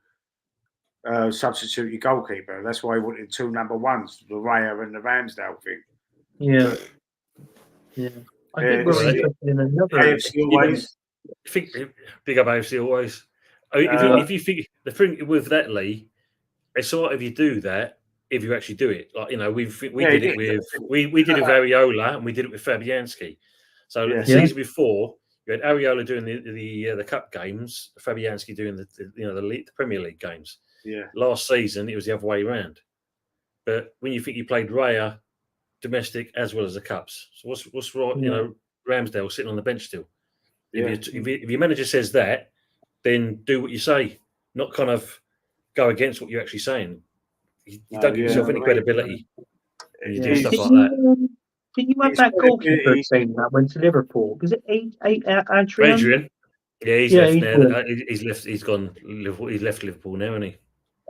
substitute your goalkeeper. That's why he wanted 2 number ones, the Rayo and the Ramsdale thing. Yeah. I think we're interested in another. AFC always. Big up AFC always. If you think the thing with that, Lee, it's all right if you do that. If you actually do it, like we did it with Ariola and we did it with Fabianski. So the season before, you had Ariola doing the cup games, Fabianski doing the Premier League games. Yeah. Last season it was the other way around. But when you think you played Raya domestic as well as the cups, so what's right? Yeah. Ramsdale sitting on the bench still. Yeah. If your manager says that, then do what you say, not kind of go against what you're actually saying. You don't give yourself any credibility when you do stuff like that. Did you have that goalkeeper saying that went to Liverpool? Was it Adrian? Yeah, he's left now. He's gone. He's left Liverpool now, hasn't he?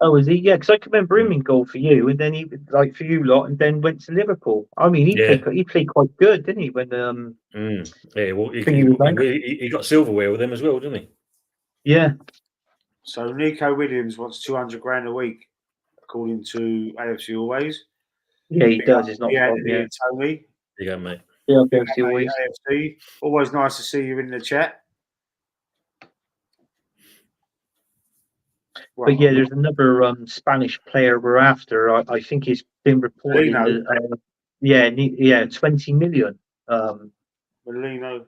Oh, is he? Yeah, because I can remember him in goal for you, and then he for you lot, and then went to Liverpool. I mean, he played quite good, didn't he? When well, he got silverware with them as well, didn't he? Yeah. So Nico Williams wants 200 grand a week, according to AFC Always. Yeah, he does. It's not Tony. You go, mate. Yeah, AFC Always. AFC. Always nice to see you in the chat. But yeah, there's another Spanish player we're after. I think he's been reported. 20 million. Molino.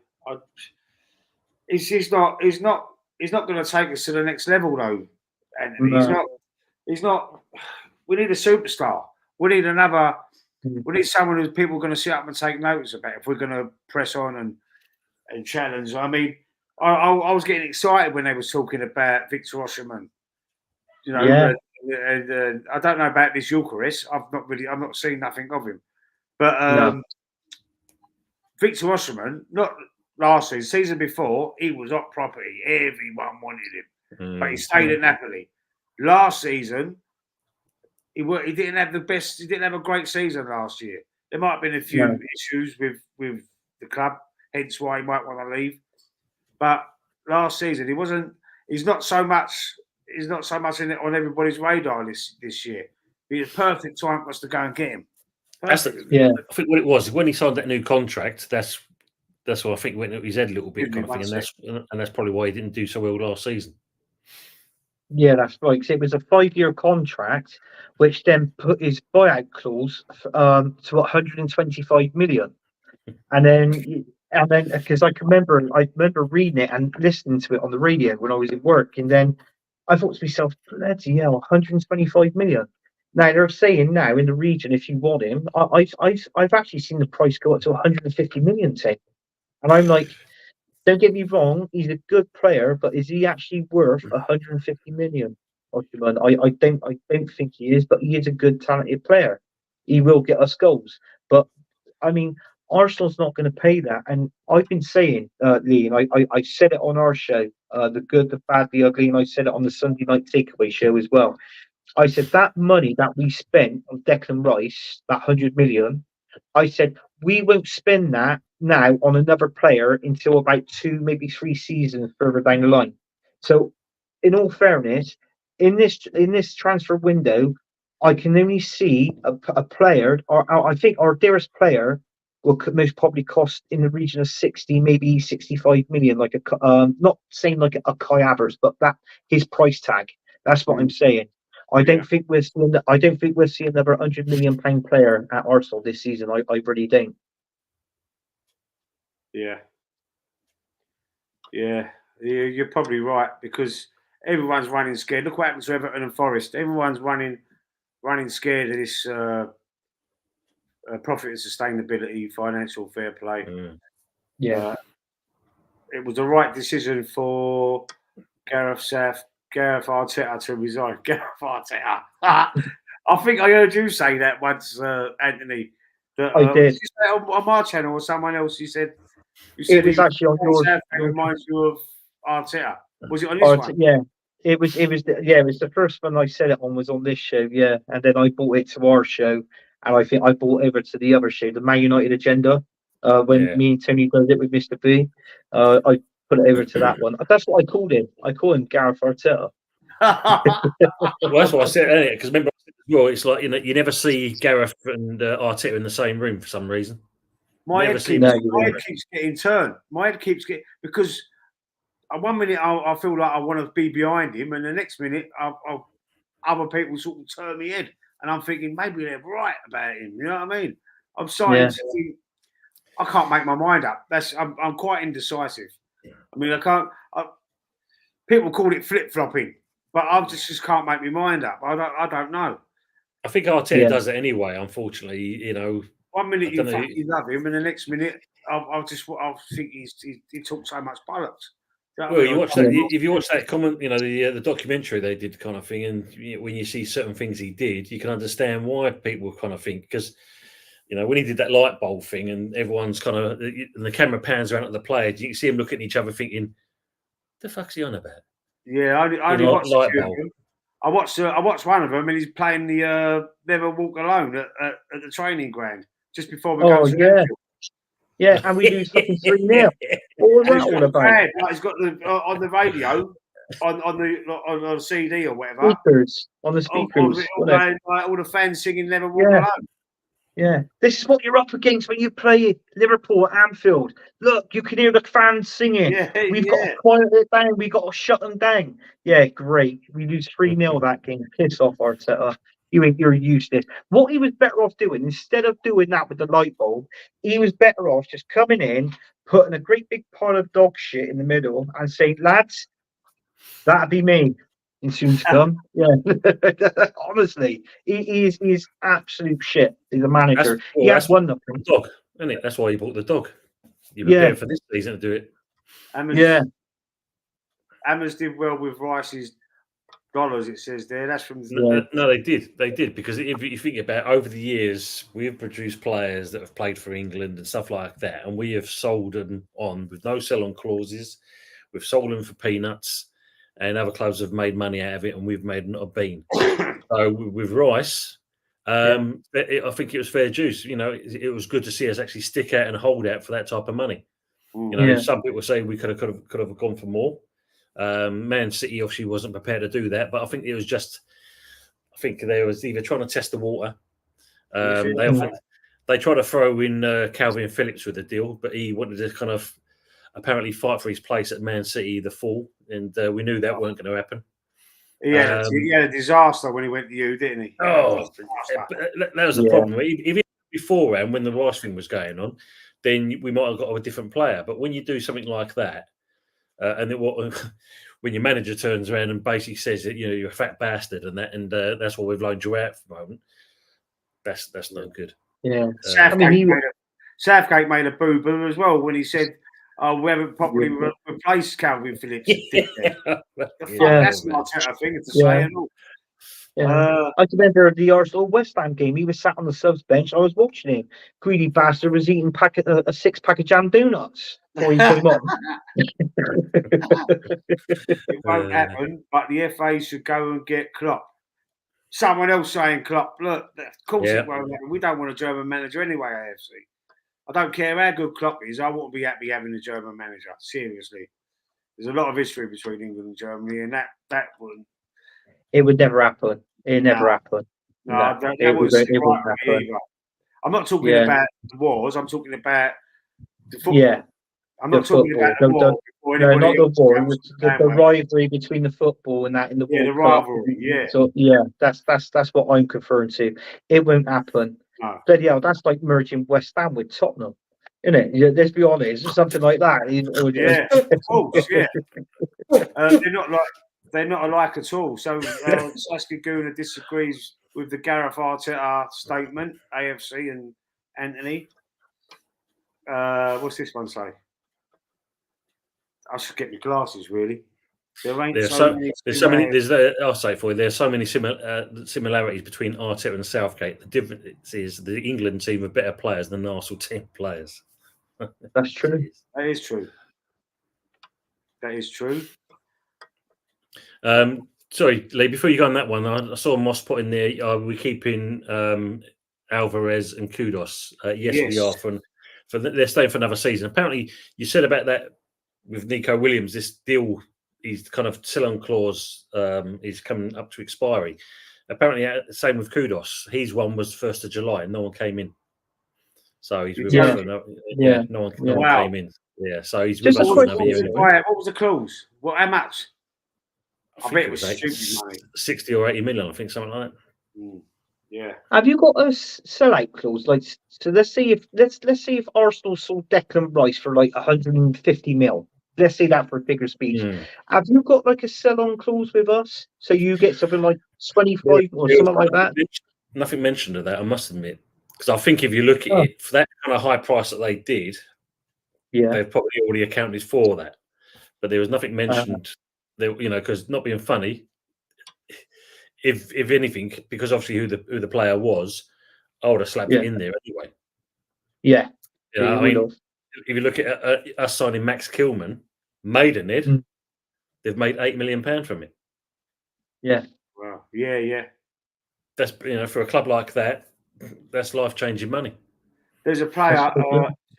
He's not going to take us to the next level though. And no. He's not. We need a superstar. We need another. We need someone who people are going to sit up and take notice about if we're going to press on and challenge. I mean, I was getting excited when they was talking about Victor Osimhen. And I don't know about this Eucharist. I've not seen nothing of him. But Victor Osimhen, not last season before, he was hot property. Everyone wanted him, but he stayed at Napoli. Last season, he didn't have the best. He didn't have a great season last year. There might have been a few issues with the club, hence why he might want to leave. But last season, he wasn't. He's not so much in it on everybody's radar this year. It'd be the perfect time for us to go and get him. I think what it was when he signed that new contract. That's what I think went up his head a little bit, kind of thing, and that's probably why he didn't do so well last season. Yeah, that's right. Because it was a 5-year contract, which then put his buyout clause to 125 million, and then because I remember reading it and listening to it on the radio when I was at work, and then I thought to myself, bloody hell, 125 million. Now they're saying now in the region, if you want him, I've actually seen the price go up to 150 million. And I'm like, don't get me wrong, he's a good player, but is he actually worth 150 million? Osimhen. I don't think he is, but he is a good, talented player. He will get us goals. But I mean, Arsenal's not going to pay that. And I've been saying, Lee, and I said it on our show, the good, the bad, the ugly, and I said it on the Sunday night takeaway show as well. I said that money that we spent on Declan Rice, that 100 million, I said we won't spend that now on another player until about 2, maybe 3 seasons further down the line. So, in all fairness, in this transfer window, I can only see a player, or I think our dearest player will most probably cost in the region of 60, maybe 65 million, like not saying like a Kai Havertz, but that his price tag. That's what I'm saying. I don't think we'll see another £100 million player at Arsenal this season. I really don't. Yeah, you're probably right because everyone's running scared. Look what happened to Everton and Forest. Everyone's running scared of this profit and sustainability, financial fair play. It was the right decision for Gareth Arteta to resign. Gareth Arteta. I think I heard you say that once, Anthony. That, I did. Did you say it on my channel or someone else? You said it was actually on yours. It reminds you of Arteta. Was it on this one? Yeah. It was the first one I said it on was on this show, yeah. And then I brought it to our show, and I think I brought it over to the other show, the Man United Agenda. When me and Tony does it with Mr. B, I put it over to that one. That's what I called him. I call him Gareth Arteta. Well, that's what I said earlier. Because remember, well, it's like you never see Gareth and Arteta in the same room for some reason. My head keeps getting turned. My head keeps getting because. One minute I feel like I want to be behind him, and the next minute other people sort of turn me head, and I'm thinking maybe they're right about him. You know what I mean? I'm starting to think I can't make my mind up. I'm quite indecisive. I mean, people call it flip flopping, but I just can't make my mind up. I don't know. I think Arteta does it anyway. Unfortunately, you know. 1 minute you fucking love him, and the next minute I think he talks so much bollocks. Well, you watch that. If you watch that comment, you know the documentary they did, kind of thing, and when you see certain things he did, you can understand why people kind of think because, you know, when he did that light bulb thing, and everyone's kind of and the camera pans around at the players, you can see them looking at each other, thinking, "The fuck's he on about?" Yeah, I only watched light bulb. I watched one of them, and he's playing the Never Walk Alone at the training ground just before we go to Anfield. Yeah, and we lose fucking 3-0. What was that all about? Like he's got on the radio, on the CD or whatever. On the speakers. All the fans singing "Never Walk Alone." Yeah, this is what you're up against when you play Liverpool at Anfield. Look, you can hear the fans singing. We've got to quiet it down. We've got to shut them down. Yeah, great. We lose 3-0 that game. Piss off, Arteta. You're useless. What he was better off doing, instead of doing that with the light bulb, he was better off just coming in, putting a great big pile of dog shit in the middle and saying, lads, that'd be me. And soon to come. Yeah. Honestly, he's absolute shit. He's a manager. He has won nothing. Dog, isn't it? That's why he bought the dog. You prepared for this season to do it. Hammers did well with Rice's dollars, it says there. That's from no, they did because if you think about over the years, we've produced players that have played for England and stuff like that, and we have sold them on with no sell-on clauses. We've sold them for peanuts, and other clubs have made money out of it, and we've made not a bean. So with Rice, I think it was fair juice. You know, it was good to see us actually stick out and hold out for that type of money. You know, some people say we could have gone for more. Man City obviously wasn't prepared to do that, but I think it was just. I think they was either trying to test the water. They tried to throw in Calvin Phillips with the deal, but he wanted to kind of apparently fight for his place at Man City the fall, and we knew that weren't going to happen. He had a disaster when he went to you, didn't he? Oh, that was the problem. If beforehand, when the Rice thing was going on, then we might have got a different player. But when you do something like that, and then when your manager turns around and basically says that you're a fat bastard and that's why we've loaned you out for the moment, that's not good. Yeah, Southgate made a boo-boo as well when he said Oh, we haven't properly replaced Calvin Phillips. Yeah. That's not a thing to say at all. Yeah. I remember the Arsenal West Ham game. He was sat on the subs bench. I was watching him. Greedy bastard was eating a 6-pack of jam donuts before he put him on. It won't happen, but the FA should go and get Klopp. Someone else saying Klopp, look, of course it won't happen. We don't want a German manager anyway, AFC. I don't care how good Klopp is. I wouldn't be happy having a German manager. Seriously. There's a lot of history between England and Germany, and that wouldn't. It would never happen. It never happened. No, that wouldn't sit right with me either. I'm not talking about the wars. I'm talking about the football. Yeah. I'm not talking about the war. No, not the war. The rivalry between the football and that in the World the rivalry. Yeah. So that's what I'm referring to. It won't happen. No. But yeah, that's like merging West Ham with Tottenham, isn't it? Yeah, let's be honest, something like that. Yeah, of course. Yeah. They're not alike at all. So Saskia Guna disagrees with the Gareth Arteta statement. AFC and Anthony. What's this one say? I should get my glasses. Really, there's so many. I'll say for you, there's so many similarities between Arteta and Southgate. The difference is the England team are better players than the Arsenal team players. That's true. That is true. That is true. Sorry, Lee. Before you go on that one, I saw Moss put in there. Are we keeping Alvarez and Kudos? Yes, we are. They're staying for another season. Apparently, you said about that with Nico Williams. This deal, he's kind of sell-on clause is coming up to expiry. Apparently, same with Kudos. His one was 1st of July, and no one came in. So he's with us. No one came in. Yeah, so he's with us for another year. What was the clause? How much? I bet it was stupid money. 60 or 80 million, I think, something like that. Yeah. Have you got a sellout clause? Like, so let's see if Arsenal sold Declan Rice for like 150 mil. Let's say that for a bigger speech. Have you got like a sell-on clause with us? So you get something like 25 or something like that? Nothing mentioned of that, I must admit. Because I think if you look at it, for that kind of high price that they did, they've probably already accounted for that. But there was nothing mentioned. Because not being funny, if anything, because obviously who the player was, I would have slapped it in there anyway. Yeah. I mean, if you look at us signing Max Kilman, Maidenhead, they've made £8 million from it. Yeah. Wow. Yeah. That's for a club like that, that's life-changing money. There's a player.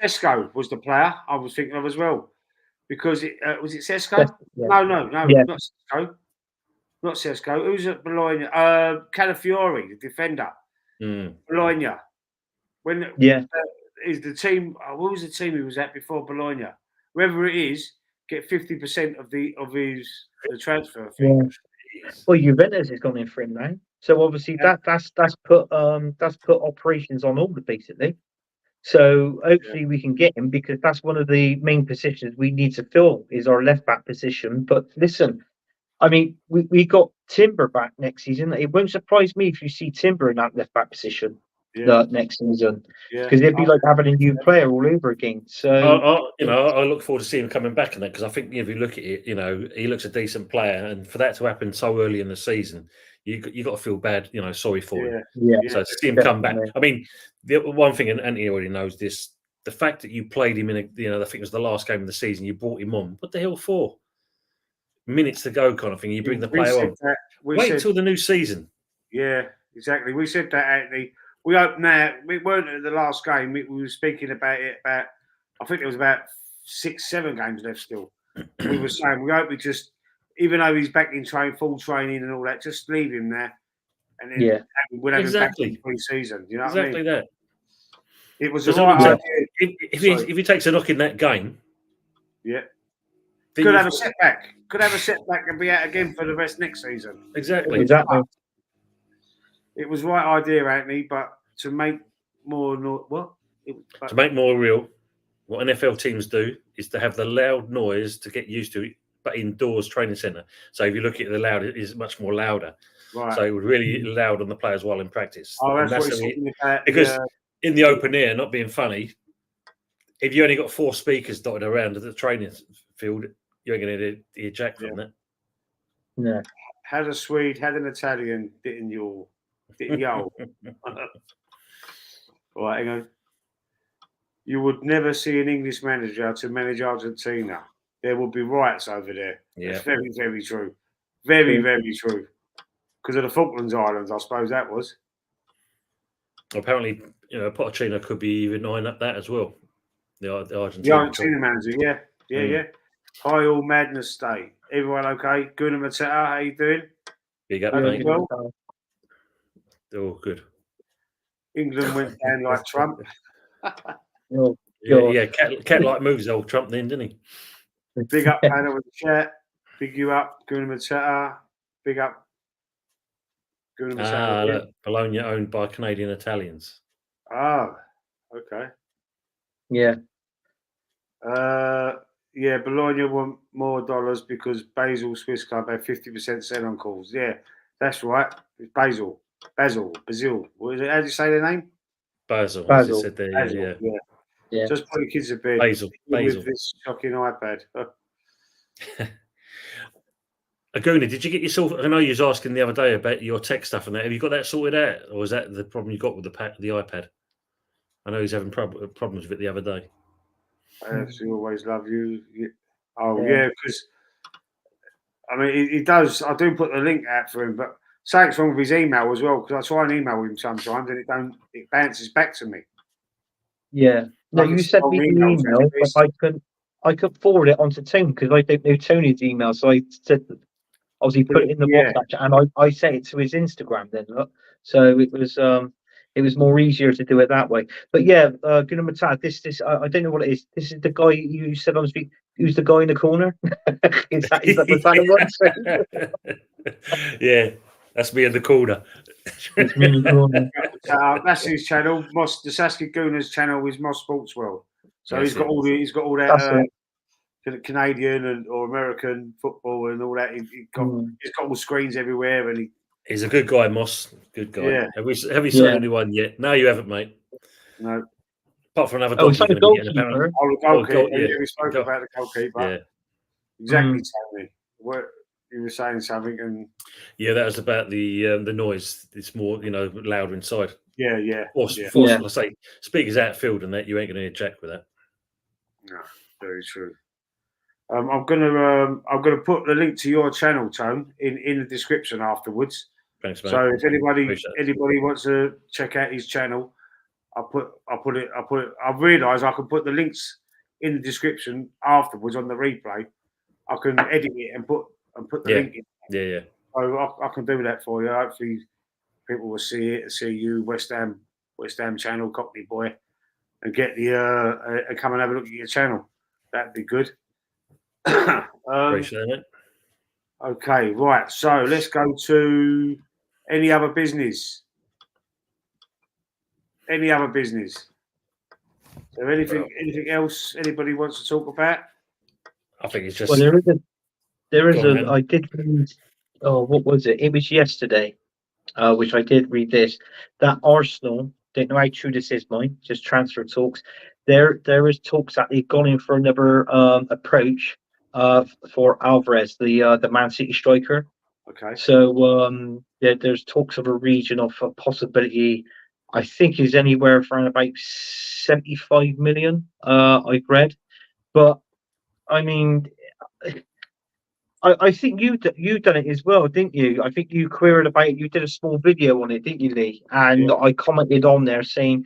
Sesko was the player I was thinking of as well. Because was it Sesko? No, not Sesko. Not Sesko. Who's at Bologna? Calafiori, the defender. Bologna. Is the team? What was the team he was at before Bologna? Whoever it is, get 50% of the transfer fee. Yeah. Well, Juventus has gone in for him now, so obviously that's put operations on hold basically. So hopefully we can get him because that's one of the main positions we need to fill is our left back position. But listen, I mean, we got Timber back next season. It won't surprise me if you see Timber in that left back position next season because it'd be like having a new player all over again. So I look forward to seeing him coming back in that because I think if you look at it, he looks a decent player, and for that to happen so early in the season, you got to feel bad, sorry for him. Yeah. So to see him come back, I mean, the one thing, and Anthony already knows this, the fact that you played him in I think it was the last game of the season, you brought him on. What the hell for? Minutes to go, kind of thing. You bring the player on. Wait until the new season. Yeah, exactly. We said that, Anthony. We hope now. We weren't at the last game. We were speaking about it. I think there was about 6-7 games left still. We were saying we hope we just, even though he's back in full training and all that, just leave him there. And then we'll have him back in pre-season. You know what I mean? That. It was the right idea. If he takes a knock in that game, could have a setback. Could have a setback and be out again for the rest next season. Exactly. It was the right idea, Anthony, but to make more to make more real, what NFL teams do is to have the loud noise to get used to it, but indoors training centre. So if you look at the loud, it is much more louder. Right. So it was really loud on the players while in practice. Oh, that's what he's talking about. Because in the open air, not being funny, if you only got 4 speakers dotted around at the training field, you ain't going to hear jack from that. No. Had a Swede, had an Italian, didn't you? Didn't you? Right, hang on. You would never see an English manager to manage Argentina. There would be riots over there. Yeah. That's very, very true. Very, True. very true. Because of the Falklands Islands, I suppose that was. Apparently, Pochettino could be even eyeing up that as well. The The Argentina. Argentina manager, yeah. Yeah. Hi, all madness state. Everyone okay? Gunnar Mateta, how you doing? Big up, Yeah, mate. well. They're all good. England went down like Trump. Oh, Yeah, Cat like moves old Trump then, didn't he? Big up, panel with the chat. Big you up, Gunnar Mateta. Big up, Gunnar Mateta. Look, Bologna owned by Canadian Italians. Oh, okay. Yeah. Yeah, Bologna want more dollars because Basel Swiss Club had 50% sell on calls. Yeah, that's right. It's Basel. What is it? How do you say their name? Basil. As it said there, Basel, Yeah. Just put the kids to bed Basil. with this shocking iPad. Aguna, did you get yourself? I know you was asking the other day about your tech stuff and that. Have you got that sorted out, or is that the problem you got with the iPad? I know he's having problems with it the other day. I actually always love you. Oh yeah, because I mean he does. I do put the link out for him, but something's wrong with his email as well. Because I try and email him sometimes, and it bounces back to me. Yeah. No, Like you it's sent on me the emails, email, but I could forward it onto Tony because I don't know Tony's email. So I said, obviously, put it in the WhatsApp chat, and I sent it to his Instagram then. Look, so it was more easier to do it that way. But yeah, Gunnar Matad, this I don't know what it is. This is the guy you said on speak. Who's the guy in the corner? is that the final one? Yeah, that's me in the corner. It's me in the corner. That's his channel. The Saskia Guna's channel is Moss Sports World. So That's he's got all that Canadian or American football and all that. He's got all screens everywhere, and he's a good guy, Moss. Good guy. Yeah. Have we signed anyone yet? No, you haven't, mate. No. Apart from another Oh, dog. the goalkeeper. The goalkeeper. Yeah, we spoke about the goalkeeper. Yeah. Exactly, Tony. You were saying something, and that was about the noise. It's more, louder inside. Yeah. I say, speakers outfield and that you ain't going to hear jack with that. No, very true. I'm gonna put the link to your channel, Tone, in the description afterwards. Thanks, mate. So if anybody wants to check out his channel, I've realised I can put the links in the description afterwards on the replay. I can edit it and put the link in. Yeah. So I can do that for you. Hopefully, people will see it, see you, West Ham channel, Cockney boy, and get come and have a look at your channel. That'd be good. Appreciate it. Okay, right. So let's go to any other business. Is there anything else anybody wants to talk about? I think it's just. Well, there is a. I did read. Oh, what was it? It was yesterday, which I did read this. That Arsenal, don't know how true this is, mine. Just transfer talks. There is talks that they've gone in for another approach for Alvarez, the Man City striker. Okay. So there's talks of a region of a possibility. I think is anywhere from about 75 million. I've read, but I mean, I think you done it as well, didn't you? I think you queried about it. You did a small video on it, didn't you, Lee? And I commented on there saying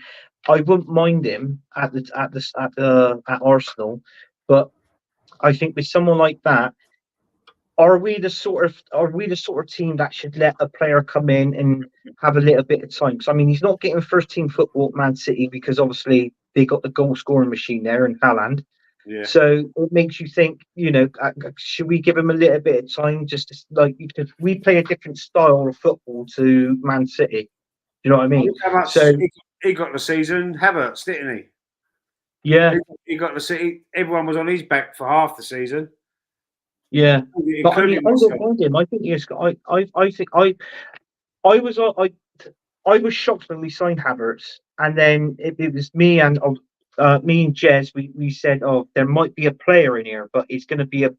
I wouldn't mind him at Arsenal, but I think with someone like that, are we the sort of team that should let a player come in and have a little bit of time? Because I mean, he's not getting first team football at Man City because obviously they got the goal scoring machine there in Haaland. Yeah. So it makes you think, should we give him a little bit of time because we play a different style of football to Man City. You know what I mean? So he got the season, Havertz, didn't he? Yeah. He got the city. Everyone was on his back for half the season. Yeah, but I mean, I don't mind him. I think he's got. I was shocked when we signed Havertz, and then it was me and me and Jez, we said, oh, there might be a player in here, but it's going to be a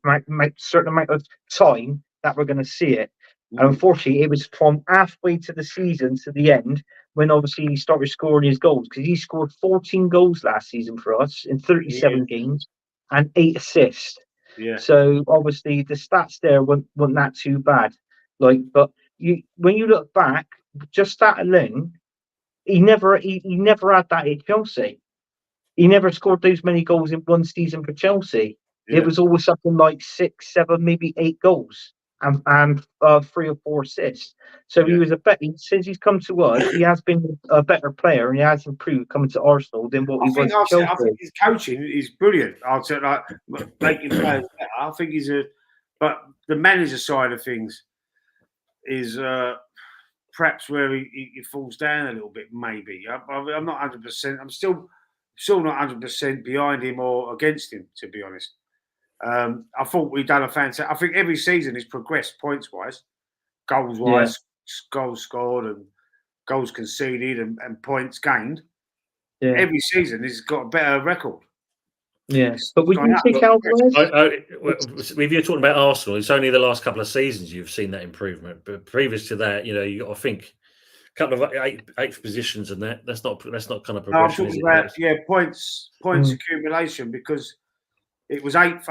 certain amount of time that we're going to see it. And unfortunately, it was from halfway to the season to the end when obviously he started scoring his goals, because he scored 14 goals last season for us in 37 games and 8 assists. Yeah. So obviously the stats there weren't that too bad. But when you look back, just that alone, he never had that at Chelsea. He never scored those many goals in one season for Chelsea. Yeah. It was always something like 6, 7, maybe 8 goals and 3 or 4 assists. So he was since he's come to us, he has been a better player and he has improved coming to Arsenal than what he was at Chelsea. I think his coaching is brilliant. I'll say, like, making players better. I think but the manager side of things is perhaps where he falls down a little bit. Maybe I'm not 100%. I'm still not 100% behind him or against him, to be honest. I thought we've done a fantastic. I think every season he's progressed points wise, goals wise, goals scored and goals conceded and points gained. Yeah. Every season he's got a better record. Yeah, but would you take Alvarez? If you're talking about Arsenal, it's only the last couple of seasons you've seen that improvement. But previous to that, you got to think a couple of eighth positions and that's not kind of progression. No, I'm talking about points accumulation, because it was eighth,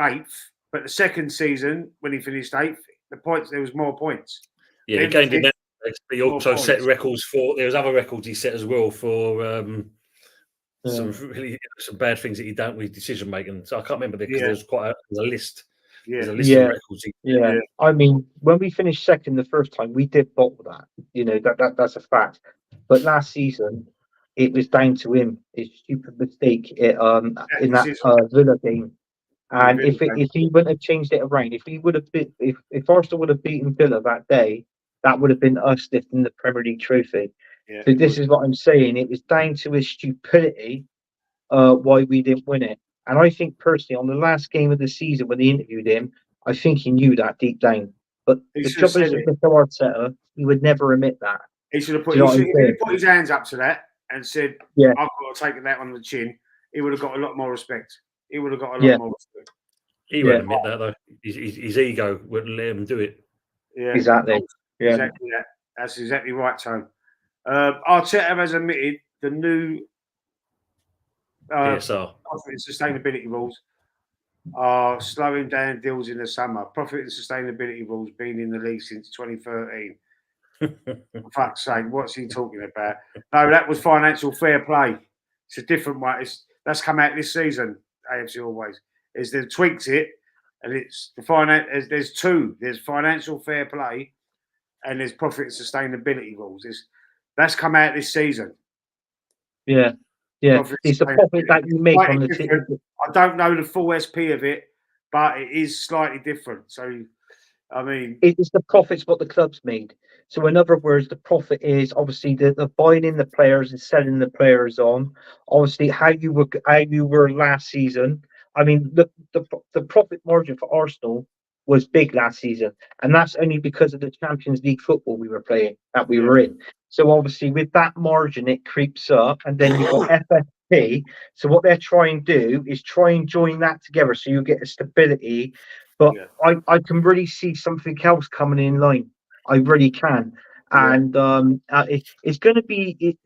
but the second season when he finished 8th, there was more points. Yeah, he gained in that. But he also set records there was other records he set as well for some bad things that he done with decision making. So I can't remember because there's quite a list. Yeah. There's a list of records. I mean, when we finished second the first time, we did bottle that. That's a fact. But last season, it was down to him. His stupid mistake in that Villa game. And if he wouldn't have changed it around, if Arsenal would have beaten Villa that day, that would have been us lifting the Premier League trophy. Yeah, so this is what I'm saying. It was down to his stupidity why we didn't win it. And I think personally, on the last game of the season when they interviewed him, I think he knew that deep down. But the trouble is with Mr. Arteta, he would never admit that. He should have put his hands up to that and said, I've got to take that on the chin. He would have got a lot more respect. He would have got a lot more respect. He won't admit that, though. His ego wouldn't let him do it. Yeah, exactly. Yeah. Exactly that. That's exactly right, Tone. Arteta has admitted the new PSR profit and sustainability rules are slowing down deals in the summer. Profit and sustainability rules been in the league since 2013. For fuck's sake, what's he talking about? No, that was financial fair play. It's a different one. That's come out this season. AFC always they've tweaked it, and it's the finance. There's two. There's financial fair play, and there's profit and sustainability rules. That's come out this season. Yeah. It's the profit that you make on the ticket. I don't know the full SP of it, but it is slightly different. So, I mean, it's the profits what the club's made. So, in other words, the profit is obviously the buying in the players and selling the players on. Obviously, how you were last season. I mean, the profit margin for Arsenal was big last season, and that's only because of the Champions League football we were playing that we were in. So obviously, with that margin, it creeps up, and then you've got FFP. So what they're trying to do is try and join that together, so you get a stability. But I can really see something else coming in line. I really can, and it's going to be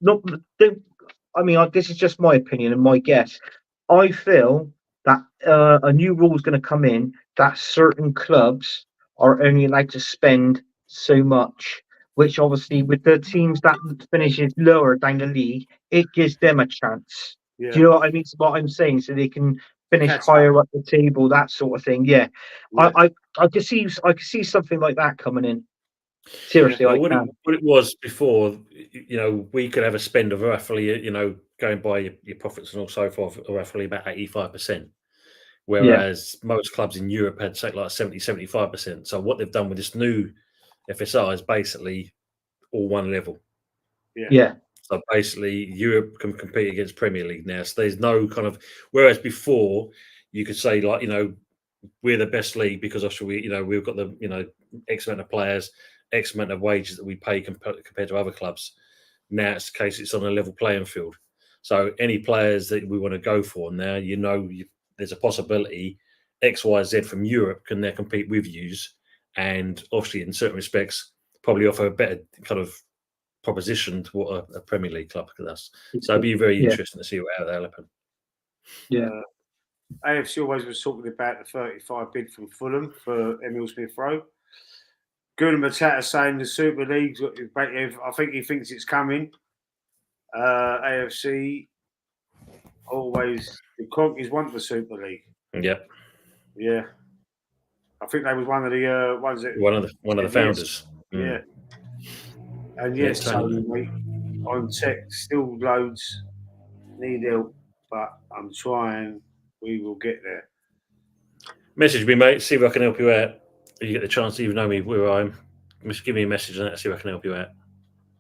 not. I mean, this is just my opinion and my guess. I feel that a new rule is going to come in that certain clubs are only allowed to spend so much, which obviously with the teams that finishes lower down the league, it gives them a chance. Yeah. Do you know what I mean? What I'm saying, so they can finish higher up the table, that sort of thing. Yeah. I could see something like that coming in. Seriously, what it was before, we could have a spend of roughly, going by your profits and all so forth, roughly about 85%. Whereas most clubs in Europe had, say, like 70-75%. So what they've done with this new FSR is basically all one level. Yeah. So basically, Europe can compete against Premier League now. So there's no kind of, whereas before you could say, like, we're the best league because obviously we've got the X amount of players, X amount of wages that we pay compared to other clubs. Now it's the case; it's on a level playing field. So any players that we want to go for now, there's a possibility X, Y, Z from Europe can now compete with yous, and obviously in certain respects probably offer a better kind of proposition to what a Premier League club does. So it'd be very interesting to see how that'll happen. Yeah. AFC always was talking about the 35 bid from Fulham for Emil Smith-Rowe. Gunnar Matata saying the Super League, I think he thinks it's coming. AFC always, the Conkies want the Super League. Yep. Yeah. I think they was one of the ones that one of the founders. Yes. And yes, Tony, mate, on tech, still loads, need help, but I'm trying. We will get there. Message me, mate. See if I can help you out. If you get the chance to even know me where I am, just give me a message on that. See if I can help you out.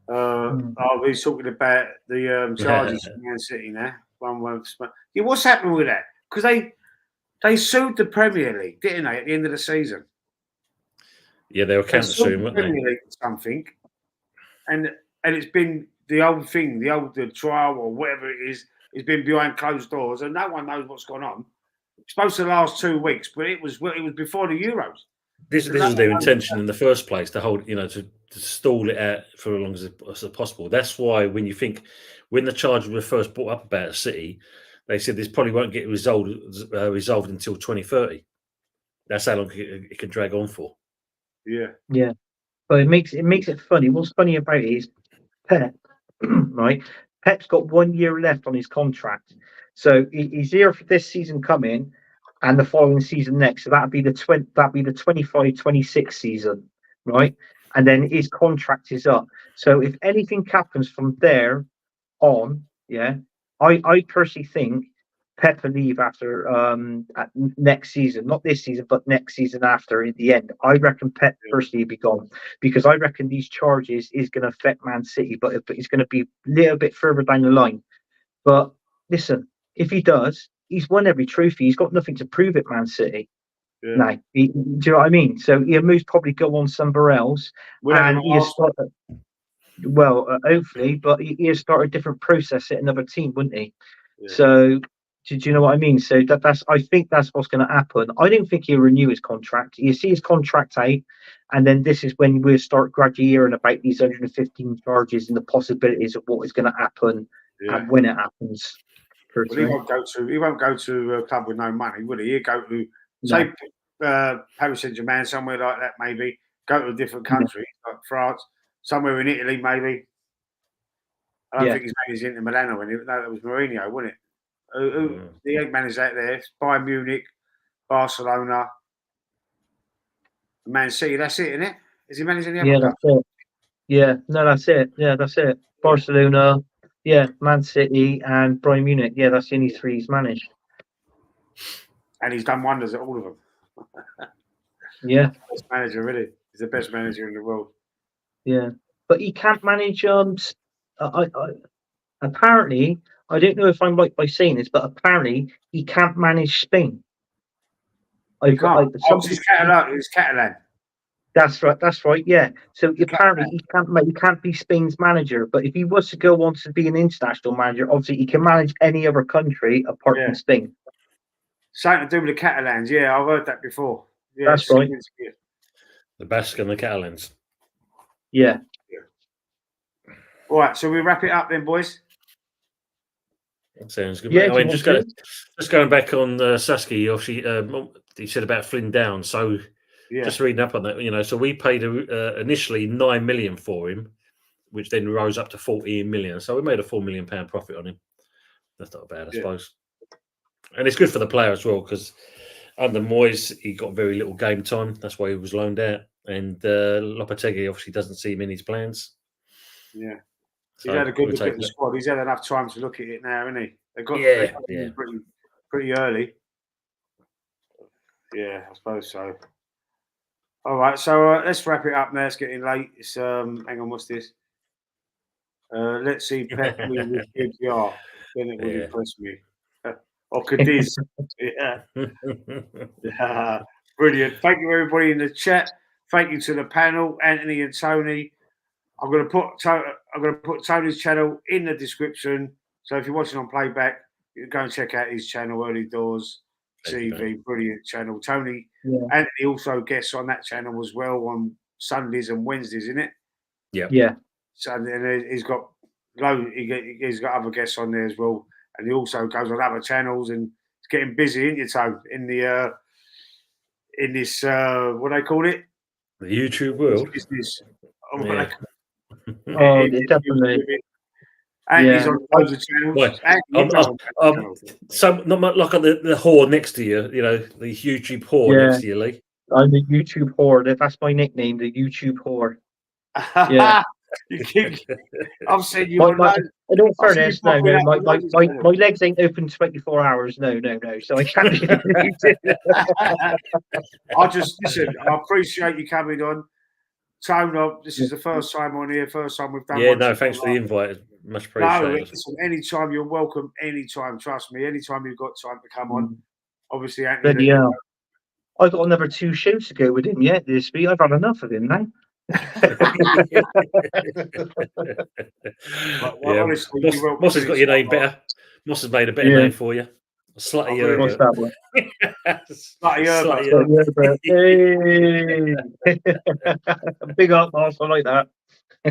I'll be talking about the charges from Man City now. Yeah, what's happening with that? Because they sued the Premier League, didn't they, at the end of the season? Yeah, they were counter suing, weren't they? Premier League or something, and it's been the old thing, the trial or whatever it is. It's been behind closed doors, and no one knows what's gone on. It's supposed to last 2 weeks, but it was before the Euros. This was their intention in the first place, to hold, to stall it out for as long as possible. That's why when the charges were first brought up about City, they said this probably won't get resolved until 2030. That's how long it can drag on for. Yeah. Yeah. But it makes it funny. What's funny about it is Pep, right? Pep's got 1 year left on his contract. So he's here for this season coming and the following season next. So that'd be the 25-26 season, right? And then his contract is up. So if anything happens from there on, I personally think Pep will leave after next season, not this season, but next season after. In the end, I reckon Pep personally will be gone, because I reckon these charges is going to affect Man City, but it's going to be a little bit further down the line. But listen, if he does, he's won every trophy. He's got nothing to prove at Man City. Yeah. Now, do you know what I mean? So he'll most probably go on somewhere else, and he'll start. Well, hopefully, but he'll start a different process at another team, wouldn't he? Yeah. So, do you know what I mean? So I think that's what's going to happen. I don't think he'll renew his contract. You see his contract out, and then this is when we'll start gradually hearing about these 115 charges and the possibilities of what is going to happen and when it happens. Well, he won't go to a club with no money, will he? He'll go to say Paris Saint-Germain, somewhere like that, maybe. Go to a different country, like France, somewhere in Italy, maybe. I don't think his name is Inter Milan or anything. No, that was Mourinho, wasn't it? He ain't managed out there. Bayern Munich, Barcelona, Man City. That's it, isn't it? Is he managing the other that's it. Yeah, no, that's it. Yeah, that's it. Barcelona, Man City, and Bayern Munich. Yeah, that's the only three he's managed. And he's done wonders at all of them. Yeah. Best manager, really. He's the best manager in the world. Yeah. But he can't manage. Apparently, I don't know if I'm right by saying this, but apparently he can't manage Spain. He's Catalan. That's right. Yeah. So apparently he can't be Spain's manager. But if he was to go on to be an international manager, obviously he can manage any other country apart from Spain. Something to do with the Catalans. Yeah, I've heard that before. Yeah, that's right. The Basque and the Catalans. Yeah. All right, so we wrap it up then, boys. That sounds good. Yeah, I mean, just going back on Southgate, obviously, he said about Flynn Down. So just reading up on that, so we paid initially $9 million for him, which then rose up to $14 million. So we made a £4 million profit on him. That's not bad, I suppose. And it's good for the player as well, because under Moyes, he got very little game time. That's why he was loaned out. And Lopetegui obviously doesn't see him in his plans. Yeah. He's had a good look at the squad. He's had enough time to look at it now, hasn't he? They got him pretty early. Yeah, I suppose so. All right, so let's wrap it up now. It's getting late. It's hang on, what's this? Let's see Pep with QPR. Then it will impress me. Or Cadiz. Brilliant. Thank you everybody in the chat. Thank you to the panel, Anthony and Tony. I'm going to put Tony's channel in the description So if you're watching on playback, go and check out his channel, Early Doors Thank you, TV. Brilliant channel. Tony Yeah. Anthony also guests on that channel as well on Sundays and Wednesdays, isn't it? Yeah. So and he's got he's got other guests on there as well, and he also goes on other channels and it's getting busy, isn't it, Tone? In this what they call it? The YouTube world. Business. Yeah. Oh, definitely. And Yeah. he's on loads of channels. Right. And you go on channels. So not much like the whore next to you, the YouTube whore Yeah. next to you, Lee. I'm the YouTube whore. That's my nickname, the YouTube whore. Yeah. You keep, I've seen you My, on my, loads. in all I've seen fairness, you no, popping no, up my, on my, loads of my, channels. my legs ain't open 24 hours. No, so I can't be. I just listen. I appreciate you coming on, Tone. This is the first time on here. First time we've done. Yeah, one no, together. thanks for the invite. Much No, appreciated. listen. Anytime you're welcome. Anytime, trust me. Anytime you've got time to come on. Obviously, Anthony. Bloody hell. I've got another 2 shows to go with him yet this week. I've had enough of him now. Yeah, honestly, Moss has got your name better. Moss has made a better name for you. Slutty What's Herbert. that one? Slutty Herbert. Hey. Big up, Moss. I like that. See,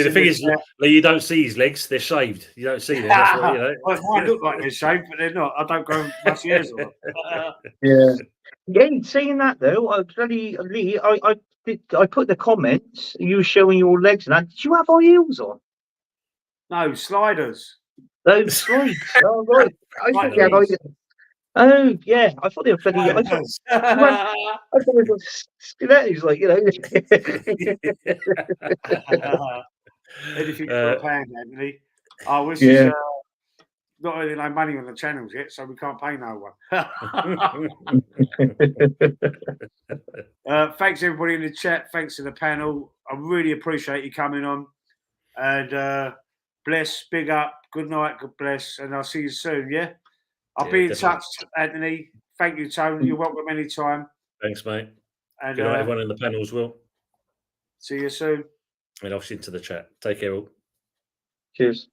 the thing is, Lee, you don't see his legs; they're shaved. You don't see them. That's why, Well, it might look like they're shaved, but they're not. I don't go much ears on. Yeah. Saying that though, Lee, I put the comments. You were showing your legs and that. Did you have high heels on? No, sliders. Those slides. Oh right. Oh yeah. I thought they were bloody. I thought they were stilettos, like Anything for a pound, Anthony. Oh, this Yeah. is not really no money on the channels yet, so we can't pay no one. Thanks everybody in the chat. Thanks to the panel. I really appreciate you coming on. And bless, big up, good night, God bless, and I'll see you soon. Yeah, I'll be in touch, Anthony. Thank you, Tony. You're welcome anytime. Thanks, mate. And good night, everyone in the panel as well. See you soon. And obviously into the chat. Take care, all. Cheers.